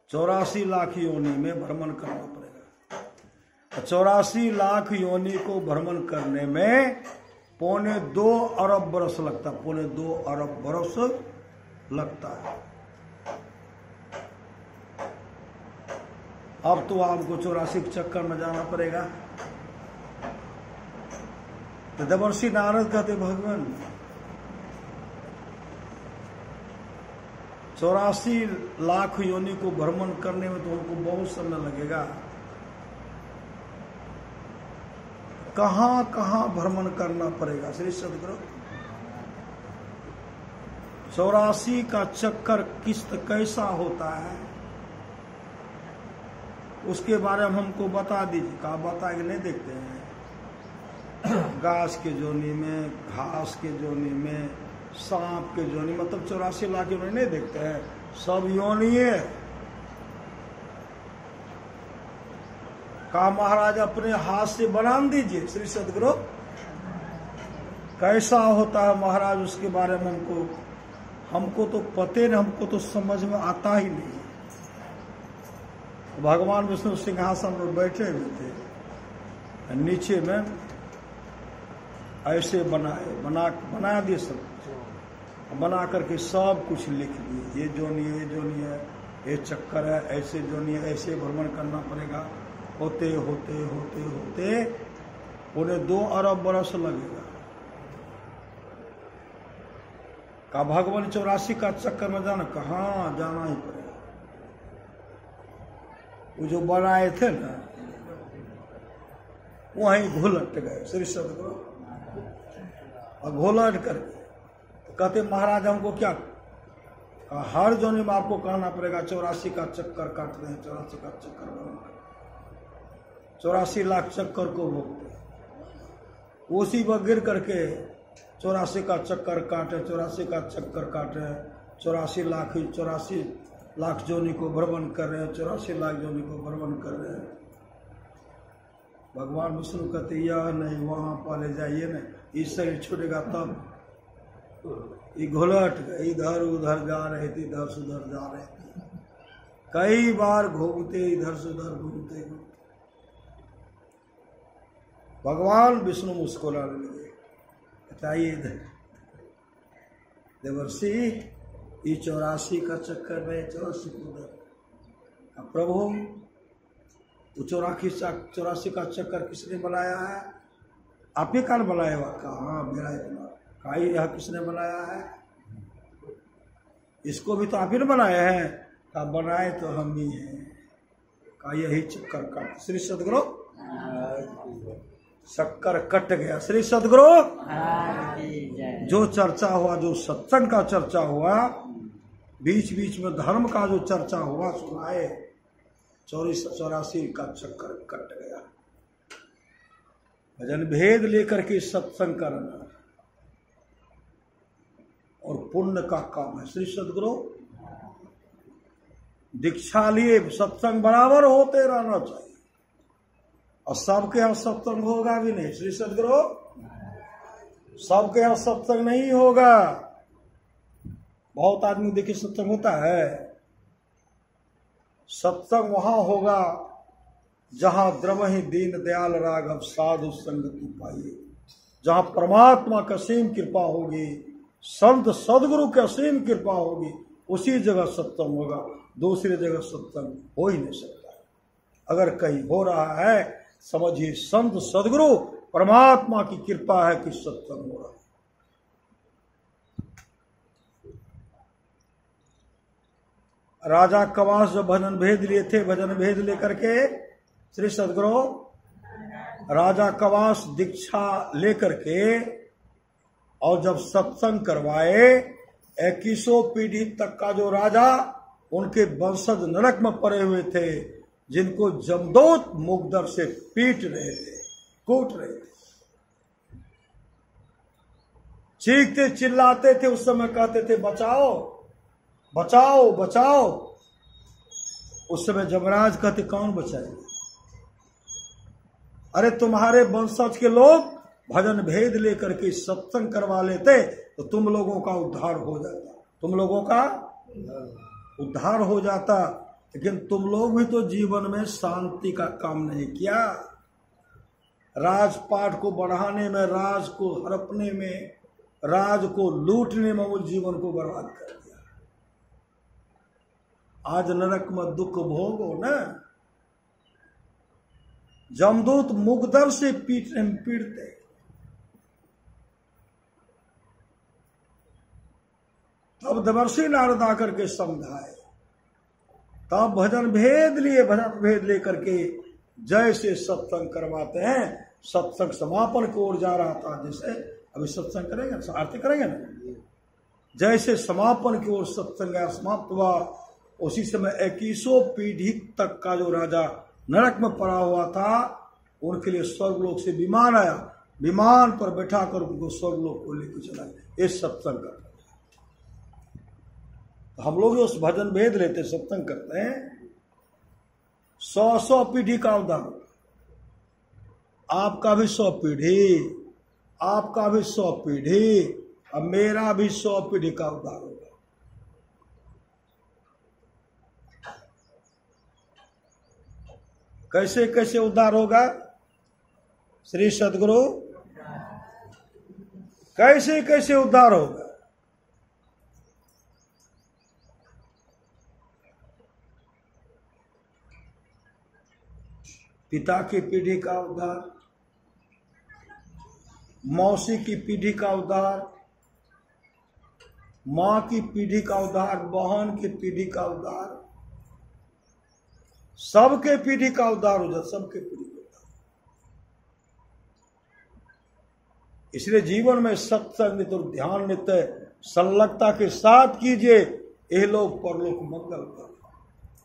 84 लाख योनि में भ्रमण करना पड़ेगा। 84 लाख योनि को भ्रमण करने में 2.25 अरब बरस लगता है। 2.25 अरब बरस लगता है। अब तो आपको 84 के चक्कर में जाना पड़ेगा। तो देवर्षि नारद कहते भगवान 84 लाख योनि को भ्रमण करने में तो हमको बहुत समय लगेगा। कहां कहां भ्रमण करना पड़ेगा श्री सदगुरु? 84 का चक्कर किस्त कैसा होता है उसके बारे में हमको बता दीजिए। कहा बता के नहीं देखते हैं? घास के जोनी में, घास के जोनी में, सांप के जोनी, मतलब 84 लाख योनि नहीं देखते हैं, सब योनि है। कहा महाराज अपने हाथ से बना दीजिए श्री सदगुरु। कैसा होता है महाराज उसके बारे में हमको तो पते नहीं, हमको तो समझ में आता ही नहीं। भगवान विष्णु सिंहासन पर बैठे हुए थे, नीचे में ऐसे बना दिए सब कुछ, बना करके सब कुछ लिख दिए। ये जोनी है, ये जोनी है, ये चक्कर है, ऐसे जोनी है, ऐसे भ्रमण करना पड़ेगा। होते होते होते होते 2.25 अरब बरस लगेगा। का भगवान 84 का चक्कर में जाना, कहाँ जाना ही पड़ेगा। वो जो बनाए थे ना वहीं घुलट गए श्री सदगुरु। और घोलट करके कहते महाराज हमको क्या, हर जोनी में आपको कहना पड़ेगा 84 का चक्कर काटते हैं, 84 का चक्कर बनाते, 84 लाख चक्कर को भोगते। उसी पर गिर करके 84 का चक्कर काटे, 84 का चक्कर काटे, 84 लाख जोनी को भ्रमण कर रहे हैं, 84 लाख जोनी को भ्रमण कर रहे हैं। भगवान विष्णु कहते यह नहीं, वहां पर ले जाइए ना, इस शरीर छूटेगा तब। ये घुलट गए, इधर उधर जा रहे थे, इधर से उधर जा रहे थे, कई बार घूमते, इधर से उधर घूमते। भगवान विष्णु मुस्कुराने लगे, बताइए इधर देवर्षि ये 84 का चक्कर में 84 उधर। प्रभु वो 84 का चक्कर किसने बनाया है? आप ही का बनाया हुआ? कहा मेरा ही बना। कहा यह किसने बनाया है? इसको भी तो आप ही ने बनाया है। कहा बनाए तो हम ही हैं। कहा यही चक्कर काट श्री सदगुरु। चक्कर कट गया श्री सदगुरु। जो चर्चा हुआ, जो सत्संग का चर्चा हुआ, बीच बीच में धर्म का जो चर्चा हुआ सुनाए, 84 का चक्कर कट गया। भजन भेद लेकर के सत्संग करना और पुण्य का काम है श्री सदगुरु। दीक्षा लिए सत्संग बराबर होते रहना चाहिए। और सबके यहाँ सत्संग होगा भी नहीं। श्री सदगुरु, सबके यहाँ सत्संग नहीं होगा। बहुत आदमी देखिए सत्संग होता है, सत्संग वहां होगा जहां द्रवहि दीन दयाल राघव साधु संगति पाइए, जहां परमात्मा का असीम कृपा होगी, संत सदगुरु की असीम कृपा होगी, उसी जगह सत्संग होगा। दूसरी जगह सत्संग हो ही नहीं सकता। अगर कहीं हो रहा है समझिए संत सदगुरु परमात्मा की कृपा है कि सत्संग हो रहा है। राजा कवास जब भजन भेद लिए थे, भजन भेद लेकर के श्री सदगुरु राजा कवास दीक्षा लेकर के और जब सत्संग करवाए, 21 पीढ़ी तक का जो राजा उनके वंशज नरक में पड़े हुए थे, जिनको जमदूत मुकदर से पीट रहे थे, कूट रहे थे, चीखते चिल्लाते थे, उस समय कहते थे बचाओ बचाओ बचाओ। उस समय जमराज कहते कौन बचाएगा? अरे तुम्हारे वंशज के लोग भजन भेद लेकर के सत्संग करवा लेते तो तुम लोगों का उद्धार हो जाता, तुम लोगों का उद्धार हो जाता। लेकिन तुम लोग भी तो जीवन में शांति का काम नहीं किया। राजपाट को बढ़ाने में, राज को हड़पने में, राज को लूटने में वो जीवन को बर्बाद कर दिया। आज नरक में दुख भोगो ना। जमदूत मुकदर से पीटते, तब देवर्षि नारद आकर के समझाए, तब भजन भेद लिए, भजन भेद लेकर के जैसे सत्संग करवाते हैं, सत्संग समापन की ओर जा रहा था। जैसे अभी सत्संग करेंगे, आरती करेंगे ना, जैसे समापन की ओर सत्संग समाप्त हुआ, उसी समय 21 पीढ़ी तक का जो राजा नरक में पड़ा हुआ था, उनके लिए स्वर्गलोक से विमान आया, विमान पर बैठा कर उनको स्वर्गलोक को लेकर चला गया। इस सत्संग का हम लोग उस भजन भेद लेते सत्संग करते हैं, 100 पीढ़ी का उद्धार, आपका भी 100 पीढ़ी, आपका भी 100 पीढ़ी, अब मेरा भी 100 पीढ़ी का उद्धार होगा। कैसे कैसे उद्धार होगा श्री सदगुरु? कैसे कैसे उद्धार होगा? पिता की पीढ़ी का उद्धार, मौसी की पीढ़ी का उद्धार, मां की पीढ़ी का उद्धार, बहन की पीढ़ी का उद्धार, सबके पीढ़ी का उद्धार हो जाए, सबके पीढ़ी का उद्धार। इसलिए जीवन में सत्संग तो ध्यान नित्य संलग्नता के साथ कीजिए, ये लोग परलोक मंगल कर।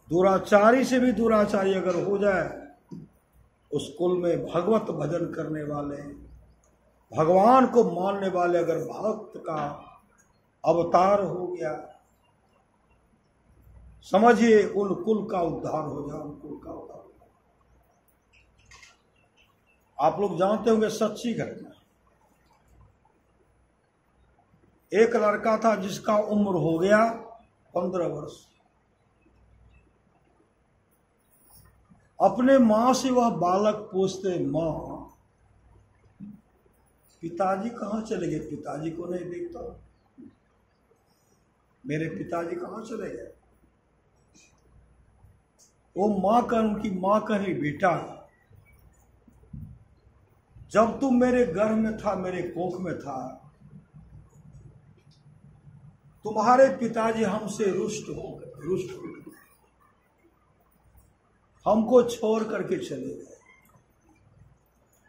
दुराचारी से भी दुराचारी अगर हो जाए, उस कुल में भगवत भजन करने वाले, भगवान को मानने वाले अगर भक्त का अवतार हो गया, समझिए उन कुल का उद्धार हो जाए, उन कुल का उद्धार हो जाए। आप लोग जानते होंगे सच्ची घटना, एक लड़का था जिसका उम्र हो गया 15 वर्ष। अपने मां से वह बालक पूछते, मां पिताजी कहां चले गए? पिताजी को नहीं देखता, मेरे पिताजी कहां चले गए? वो मां का, उनकी मां कही, बेटा जब तुम मेरे गर्भ में था, मेरे कोख में था, तुम्हारे पिताजी हमसे रुष्ट हो गए, हमको छोड़ करके चले गए।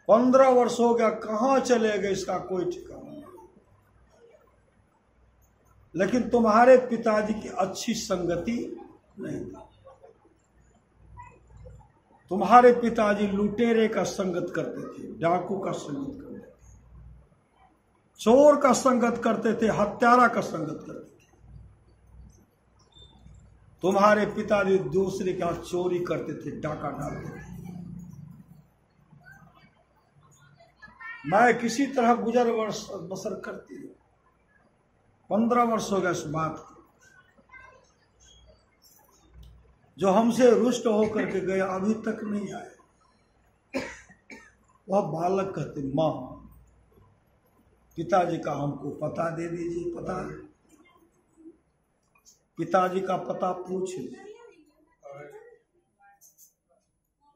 15 वर्ष हो गया, कहां चले गए इसका कोई ठिकाना नहीं। लेकिन तुम्हारे पिताजी की अच्छी संगति नहीं था। तुम्हारे पिताजी लुटेरे का संगत करते थे, डाकू का संगत करते थे, चोर का संगत करते थे, हत्यारा का संगत करते थे। तुम्हारे पिताजी दूसरे के यहाँ चोरी करते थे, डाका डालते थे। मैं किसी तरह गुजर बसर करती हूँ। 15 वर्ष हो गया इस बात को। जो हमसे रुष्ट होकर के गए अभी तक नहीं आए। वह बालक कहते, माँ पिताजी का हमको पता दे दीजिए, पता। पिताजी का पता पूछ ले।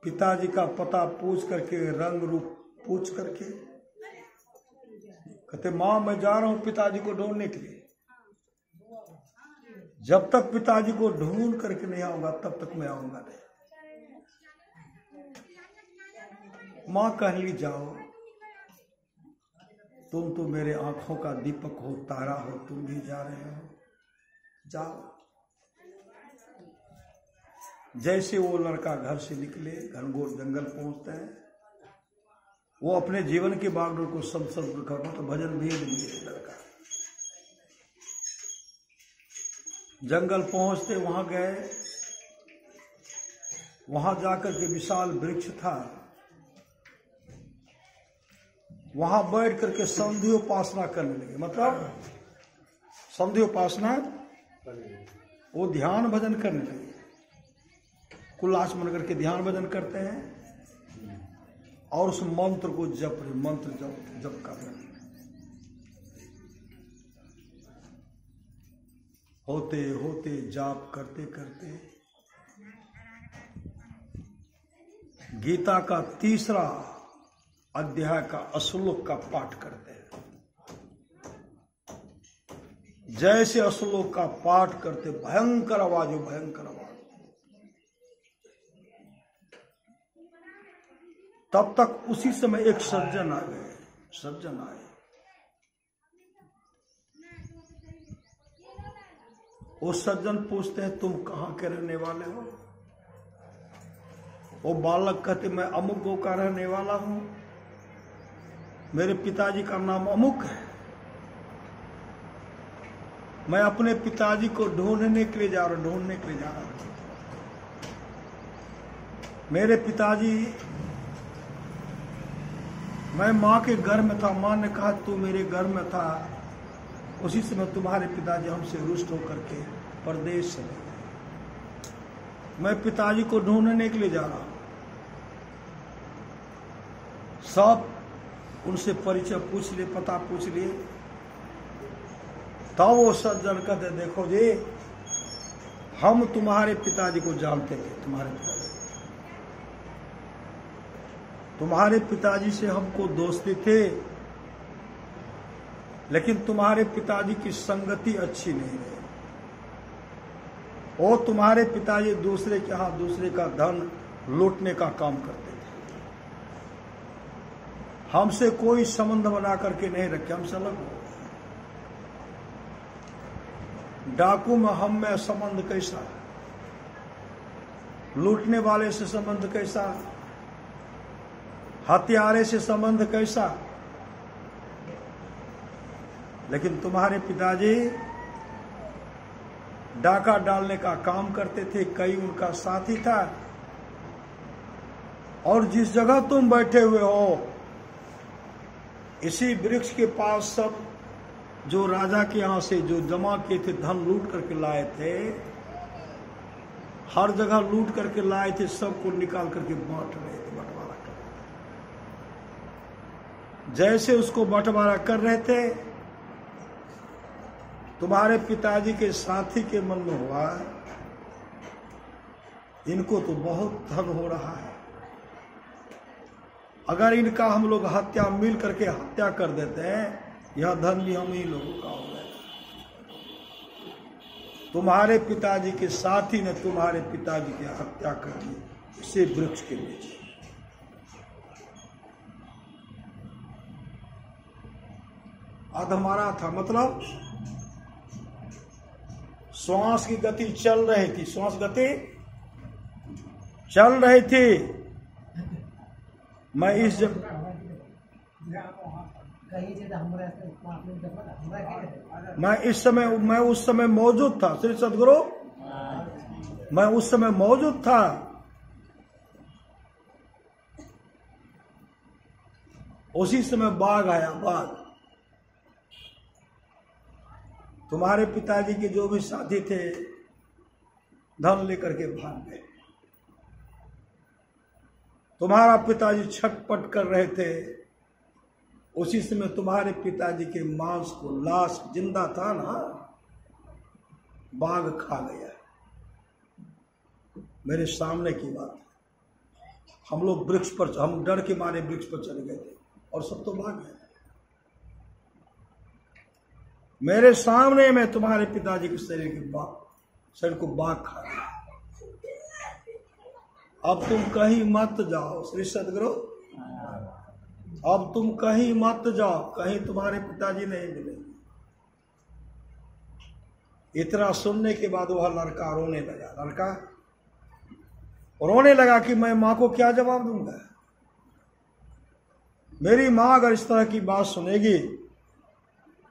पिताजी का पता पूछ करके, रंग रूप पूछ करके कहते, माँ मैं जा रहा हूं पिताजी को ढूंढने के लिए। जब तक पिताजी को ढूंढ करके नहीं आऊंगा तब तक मैं आऊंगा नहीं। माँ कह ली, जाओ, तुम तो मेरे आंखों का दीपक हो, तारा हो, तुम भी जा रहे हो, जाओ। जैसे वो लड़का घर से निकले, घनघोर जंगल पहुंचते हैं। वो अपने जीवन की बागडोर को संसद करना तो भजन भेद दिए लड़का। जंगल पहुंचते, वहां गए। वहां जाकर के विशाल वृक्ष था। वहां बैठ करके संध्योपासना करने लगे। मतलब संध्योपासना, वो ध्यान भजन करने लगे। कुल आचमन करके ध्यान भजन करते हैं और उस मंत्र को जप रहे, मंत्र जप कर रहे। होते होते जाप करते करते गीता का 3रा अध्याय का श्लोक का पाठ करते हैं। जैसे श्लोक का पाठ करते, भयंकर आवाज हो, भयंकर आवाज। तब तक उसी समय एक सज्जन आ गए। सज्जन आए, वो सज्जन पूछते हैं, तुम कहां के रहने वाले हो? वो बालक कहते, मैं अमुक गांव का रहने वाला हूं, मेरे पिताजी का नाम अमुक है। मैं अपने पिताजी को ढूंढने के लिए जा रहा हूं, मेरे पिताजी, मैं माँ के घर में था, माँ ने कहा तू मेरे घर में था, उसी समय तुम्हारे पिताजी हमसे रुष्ट होकर के परदेश चले गए। मैं पिताजी को ढूंढने के लिए जा रहा हूं। सब उनसे परिचय पूछ लिए, पता पूछ लिए। तब वो सज्जन कहते, देखो जी, हम तुम्हारे पिताजी को जानते थे। तुम्हारे पिताजी से हमको दोस्ती थे, लेकिन तुम्हारे पिताजी की संगति अच्छी नहीं रही। वो तुम्हारे पिताजी दूसरे के यहां दूसरे का धन लूटने का काम करते थे। हमसे कोई संबंध बना करके नहीं रखे, हमसे अलग हो। डाकू में हम में संबंध कैसा, लूटने वाले से संबंध कैसा, हत्यारे से संबंध कैसा। लेकिन तुम्हारे पिताजी डाका डालने का काम करते थे, कई उनका साथी था। और जिस जगह तुम बैठे हुए हो, इसी वृक्ष के पास सब जो राजा के यहां से जो जमा किए थे, धन लूट करके लाए थे, हर जगह लूट करके लाए थे, सबको निकाल करके बांट रहे थे, बंटवारा कर रहे थे। जैसे उसको बंटवारा कर रहे थे, तुम्हारे पिताजी के साथी के मन में हुआ, इनको तो बहुत धन हो रहा है, अगर इनका हम लोग हत्या मिल करके हत्या कर देते हैं, यह धन भी हम ही लोगों का हो जाएगा। तुम्हारे पिताजी के साथी ने तुम्हारे पिताजी की हत्या कर दी, इसे वृक्ष के नीचे। अधमरा था, मतलब श्वास की गति चल रही थी, श्वास गति चल रही थी। मैं इस मैं उस समय मौजूद था, श्री सदगुरु, मैं उस समय मौजूद था। उसी समय बाघ आया, बाघ। तुम्हारे पिताजी के जो भी साथी थे धन लेकर के भाग गए। तुम्हारा पिताजी छटपट कर रहे थे, उसी समय तुम्हारे पिताजी के मांस को, लाश जिंदा था ना, बाघ खा गया। मेरे सामने की बात है। हम लोग वृक्ष पर, हम डर के मारे वृक्ष पर चले गए थे और सब तो भाग गए। मेरे सामने में तुम्हारे पिताजी के शरीर को बाघ खा गया। अब तुम कहीं मत जाओ श्री सदगुरु, अब तुम कहीं मत जाओ, कहीं तुम्हारे पिताजी नहीं मिलेंगे। इतना सुनने के बाद वह लड़का रोने लगा। लड़का रोने लगा कि मैं मां को क्या जवाब दूंगा। मेरी मां अगर इस तरह की बात सुनेगी,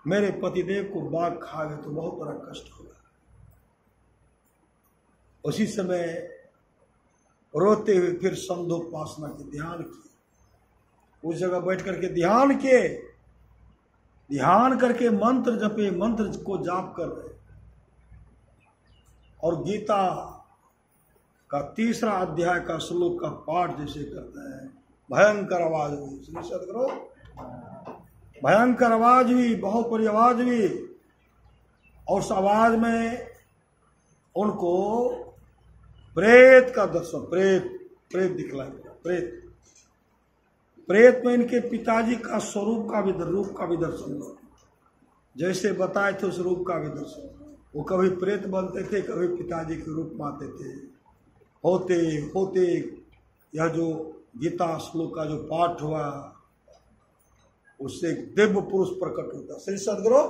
मेरे पतिदेव को बाघ खा गए तो बहुत बड़ा कष्ट होगा। उसी समय रोते हुए फिर संधोपासना के ध्यान किए। उस जगह बैठ करके ध्यान किए, ध्यान करके मंत्र जपे, मंत्र को जाप कर रहे। और गीता का 3रा अध्याय का श्लोक का पाठ जैसे करते हैं, भयंकर आवाज हुई श्री सदगुरु, भयंकर आवाज हुई, बहुत बड़ी आवाज हुई। और उस आवाज में उनको प्रेत का दर्शन, प्रेत दिखलाई दिया। प्रेत में इनके पिताजी का स्वरूप का भी, रूप का भी दर्शन हुआ। जैसे बताए थे उस रूप का भी दर्शन। वो कभी प्रेत बनते थे, कभी पिताजी के रूप में आते थे। होते होते यह जो गीता श्लोक का जो पाठ हुआ, उससे एक दिव्य पुरुष प्रकट होता है श्री सदगुरु।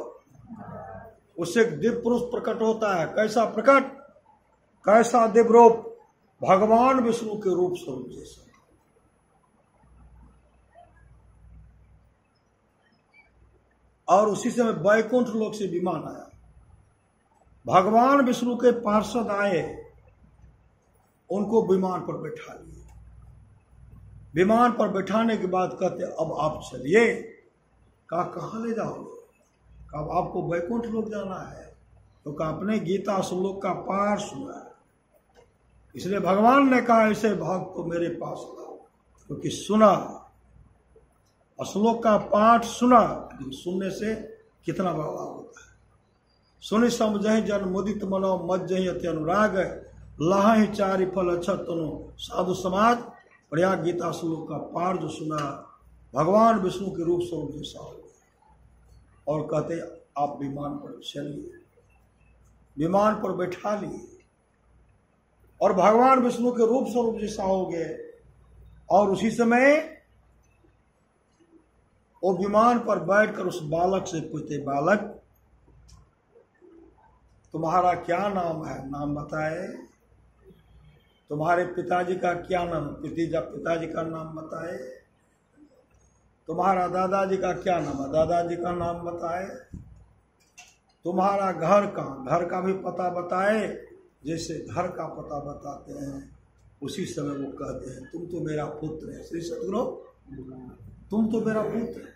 उससे एक दिव्य पुरुष प्रकट होता है। कैसा प्रकट, कैसा दिव्य रूप, भगवान विष्णु के रूप स्वरूप जैसा। और उसी समय वैकुंठ लोक से विमान आया। भगवान विष्णु के पार्षद आए, उनको विमान पर बैठा लिए। विमान पर बैठाने के बाद कहते अब आप चलिए। कहा कहाँ ले जाओगे? कहा आपको वैकुंठ लोक जाना है। तो कहा आपने गीता श्लोक का पाठ सुना है, इसलिए भगवान ने कहा ऐसे भक्त को मेरे पास लाओ। क्योंकि सुना, श्लोक का पाठ सुना, सुनने से कितना बड़ा लाभ होता है। सुनि समझहि जन मुदित मनो मज्जहि अति अनुराग, लहहि चारि फल अच्छा तनु साधु समाज। प्रयाग गीता श्लोक का पाठ जो सुना, भगवान विष्णु के रूप स्वरूप जैसा हो गया। और कहते आप विमान पर चलिए। विमान पर बैठा लिए और भगवान विष्णु के रूप स्वरूप जैसा हो गए। और उसी समय वो विमान पर बैठकर उस बालक से पूछते, बालक तुम्हारा क्या नाम है? नाम बताए। तुम्हारे पिताजी का क्या नाम? पिताजी का नाम बताए। तुम्हारा दादाजी का क्या नाम है? दादाजी का नाम बताए। तुम्हारा घर कहाँ? घर का भी पता बताए। जैसे घर का पता बताते हैं, उसी समय वो कहते हैं तुम तो मेरा पुत्र है श्री सदगुरु, तुम तो मेरा पुत्र है,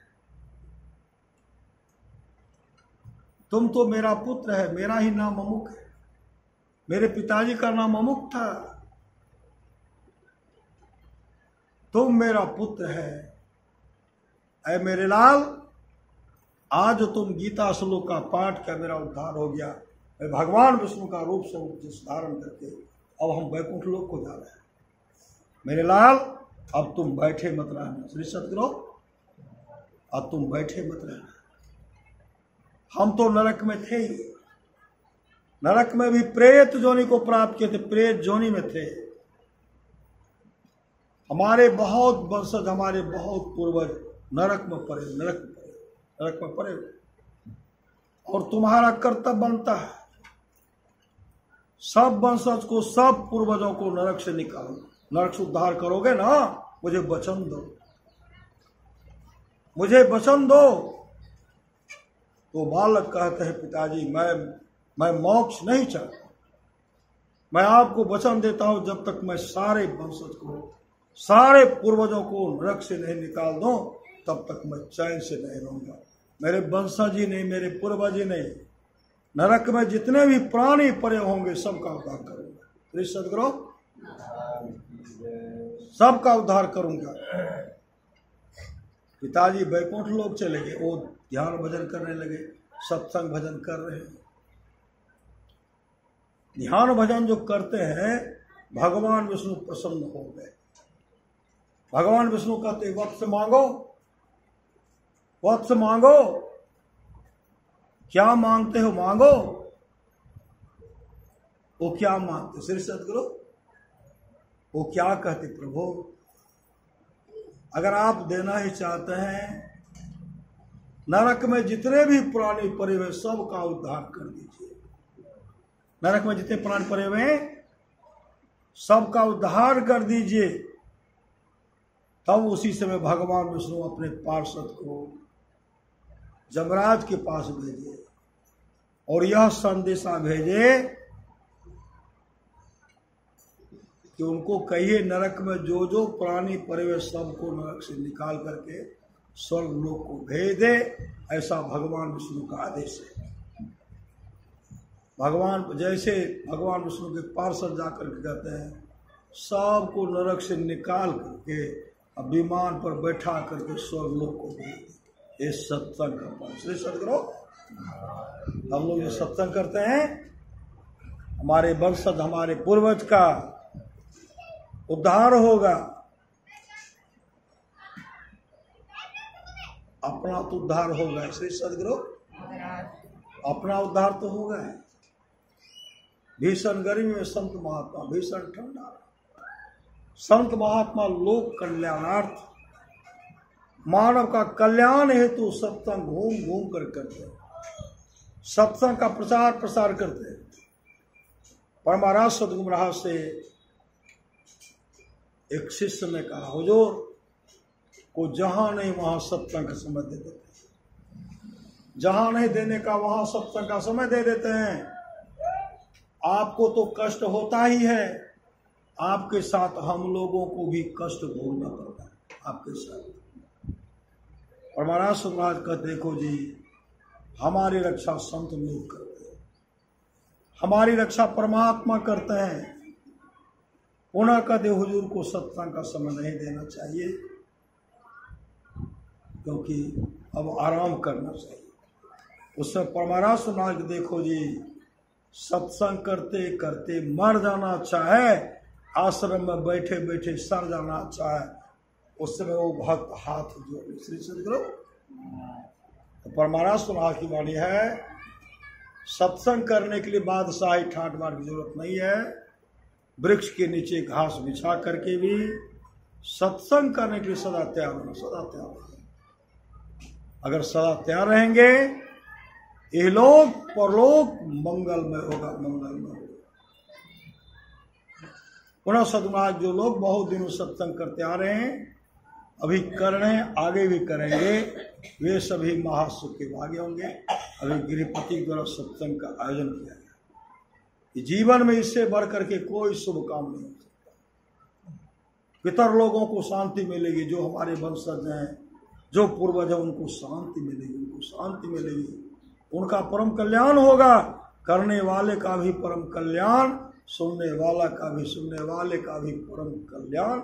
तुम तो मेरा पुत्र है। मेरा ही नाम अमुक है, मेरे पिताजी का नाम अमुक था, तुम मेरा पुत्र है। ऐ मेरे लाल, आज तुम गीता श्लोक का पाठ कर मेरा उद्धार हो गया। मैं भगवान विष्णु का रूप स्वरूप धारण करके अब हम वैकुंठ लोक को जा रहे हैं। मेरे लाल अब तुम बैठे मत रहना श्री सदगुरु, अब तुम बैठे मत रहना। हम तो नरक में थे ही, नरक में भी प्रेत जोनि को प्राप्त किए थे, प्रेत जोनि में थे। हमारे बहुत वंशज, हमारे बहुत पूर्वज नरक में पड़े, नरक में पड़े। और तुम्हारा कर्तव्य बनता है सब वंशज को, सब पूर्वजों को नरक से निकालो। नरक से उद्धार करोगे ना, मुझे वचन दो, मुझे वचन दो। तो बालक कहते हैं पिताजी मैं मोक्ष नहीं चाहता, मैं आपको वचन देता हूं जब तक मैं सारे वंशज को, सारे पूर्वजों को नरक से नहीं निकाल दूं, तब तक मैं चैन से नहीं रहूंगा। मेरे वंशज ही नहीं, मेरे पूर्वज ही नहीं, नरक में जितने भी प्राणी पड़े होंगे सबका उद्धार करूंगा। श्री सद्गुरु सबका उद्धार करूंगा। पिताजी बैकुंठ लोग चले गए, वो ध्यान भजन करने लगे, सत्संग भजन कर रहे हैं। ध्यान भजन जो करते हैं भगवान विष्णु प्रसन्न हो गए। भगवान विष्णु कहते वत्स मांगो, वत्स मांगो, क्या मांगते हो मांगो। वो क्या मांगते श्री सद्गुरु, वो क्या कहते प्रभु, अगर आप देना ही चाहते हैं नरक में जितने भी प्राणी पड़े हुए सबका उद्धार कर दीजिए। नरक में जितने प्राणी पड़े हुए हैं सबका उद्धार कर दीजिए। तब उसी समय भगवान विष्णु अपने पार्षद को जमराज के पास भेजे और यह संदेशा भेजे कि उनको कहिए नरक में जो जो प्राणी पड़े हुए सबको नरक से निकाल करके स्वर्ग लोक को भेज दे। ऐसा भगवान विष्णु का आदेश है। भगवान जैसे भगवान विष्णु के पार्षद जाकर के कहते हैं सबको नरक से निकाल करके अब विमान पर बैठा करके स्वर्ग लोक को भेज दे। ये सत्संग का फल। श्री सद्गुरु हम लोग जो सत्संग करते हैं हमारे वंशज हमारे पूर्वज का उद्धार होगा। अपना तो उद्धार होगा। श्री सद्गुरु अपना उद्धार तो होगा। भीषण गर्मी में संत महात्मा, भीषण ठंडा संत महात्मा लोक कल्याणार्थ मानव का कल्याण हेतु सत्संग घूम घूम कर करते हैं। सत्संग का प्रचार प्रसार करते हैं। परमाराज सद्गुरु महाराज से एक शिष्य ने कहा हुजूर को जहां नहीं वहां सत्संग का समय दे देते हैं, जहां नहीं देने का वहां सत्संग का समय दे देते हैं। आपको तो कष्ट होता ही है, आपके साथ हम लोगों को भी कष्ट भोगना पड़ता है आपके साथ। और महाराज सुखराज का देखो जी हमारी रक्षा संत लोग करते हैं, हमारी रक्षा परमात्मा करते हैं। पुनः कहते हुजूर को सत्संग का समय नहीं देना चाहिए क्योंकि अब आराम करना चाहिए। उसमें परमाराज सुना कि देखो जी सत्संग करते करते मर जाना अच्छा है, आश्रम में बैठे बैठे सड़ जाना अच्छा है। उस समय वो भक्त हाथ जोड़े। श्री सद्गुरु तो परमाराज सुना की वाणी है सत्संग करने के लिए बादशाही ठाट मार की जरूरत नहीं है। वृक्ष के नीचे घास बिछा करके भी सत्संग करने के लिए सदा तैयार होना, सदा तैयार होना। अगर सदा तैयार रहेंगे ये लोग परलोक मंगलमय होगा, मंगलमय होगा। पुनः सदमार्ग जो लोग बहुत दिनों सत्संग करते आ रहे हैं, अभी कर रहे हैं, आगे भी करेंगे, वे सभी महासुख के भाग्य होंगे। अभी गृहपति द्वारा सत्संग का आयोजन किया गया। जीवन में इससे बढ़ करके कोई शुभ काम नहीं हो सकता। पितर लोगों को शांति मिलेगी, जो हमारे वंशज हैं, जो पूर्वज हैं, उनको शांति मिलेगी, उनको शांति मिलेगी, उनका परम कल्याण होगा। करने वाले का भी परम कल्याण, सुनने वाला का भी, सुनने वाले का भी परम कल्याण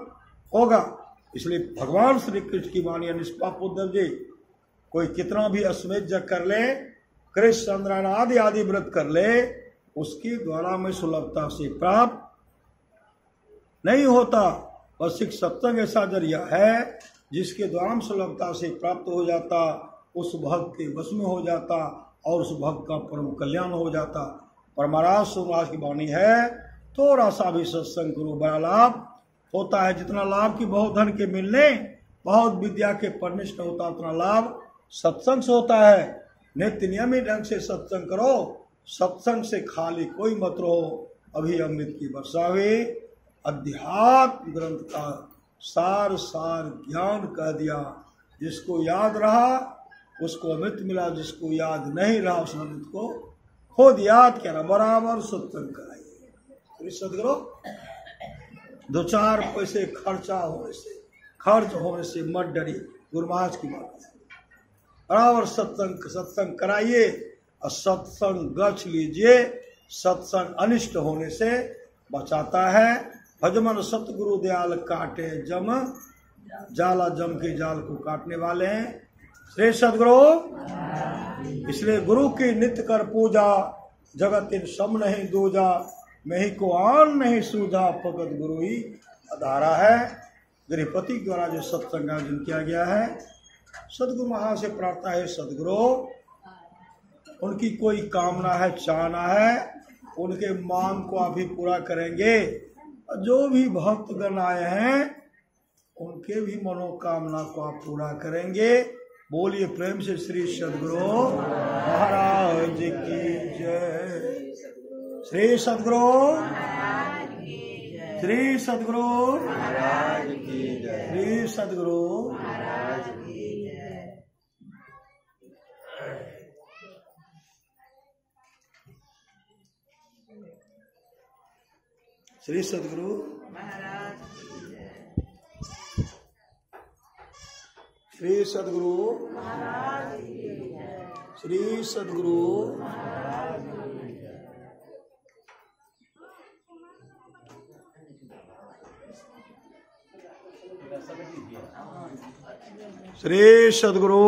होगा। इसलिए भगवान श्री कृष्ण की वाणी निष्पाप उद्धव जी कोई कितना भी अश्वमेध यज्ञ कर ले, कृष्ण चंद्रायण आदि आदि व्रत कर ले, उसके द्वारा में सुलभता से प्राप्त नहीं होता। बस एक सत्संग ऐसा जरिया है जिसके द्वारा सुलभता से प्राप्त हो जाता, उस भक्त के वश में हो जाता और उस भक्त का परम कल्याण हो जाता। परमाराज सुराज की वाणी है थोड़ा सा भी सत्संग करो बड़ा लाभ होता है। जितना लाभ की बहुत धन के मिलने, बहुत विद्या के पढ़ने से होता, उतना लाभ सत्संग से होता है। नित्य नियमित ढंग से सत्संग करो, सत्संग से खाली कोई मत रहो। अभी अमृत की वर्षा हुई, अध्यात्म ग्रंथ का सार सार ज्ञान कह दिया। जिसको याद रहा उसको अमृत मिला, जिसको याद नहीं रहा उस अमृत को खुद याद करा। बराबर सत्संग कराइए। सदगुरु दो चार पैसे खर्च होने से मत डरिए। गुरु महाराज की बात है। बराबर सत्संग कराइए और सत्संग गछ लीजिए। सत्संग अनिष्ट होने से बचाता है। भजमन सतगुरु दयाल काटे जम, जाला जम के जाल को काटने वाले हैं श्री सदगुरु। इसलिए गुरु की नित्य कर पूजा, जगत इन सम नहीं दूजा, मैं ही को आन नहीं सूझा, फकत गुरु ही आधारा है। गृहपति द्वारा जो सत्संग आयोजन किया गया है, सदगुरु महाराज से प्रार्थना है सदगुरु उनकी कोई कामना है, चाहना है, उनके मांग को अभी पूरा करेंगे। जो भी भक्तगण आए हैं उनके भी मनोकामना को आप पूरा करेंगे। बोलिए प्रेम से श्री सदगुरु महाराज की जय। श्री सदगुरु, श्री सदगुरु महाराज की जय। श्री सदगुरु महाराज की जय। श्री सदगुरु महाराज की जय। श्री सदगुरु महाराज की जय। श्री सदगुरु महाराज की जय। श्री सदगुरु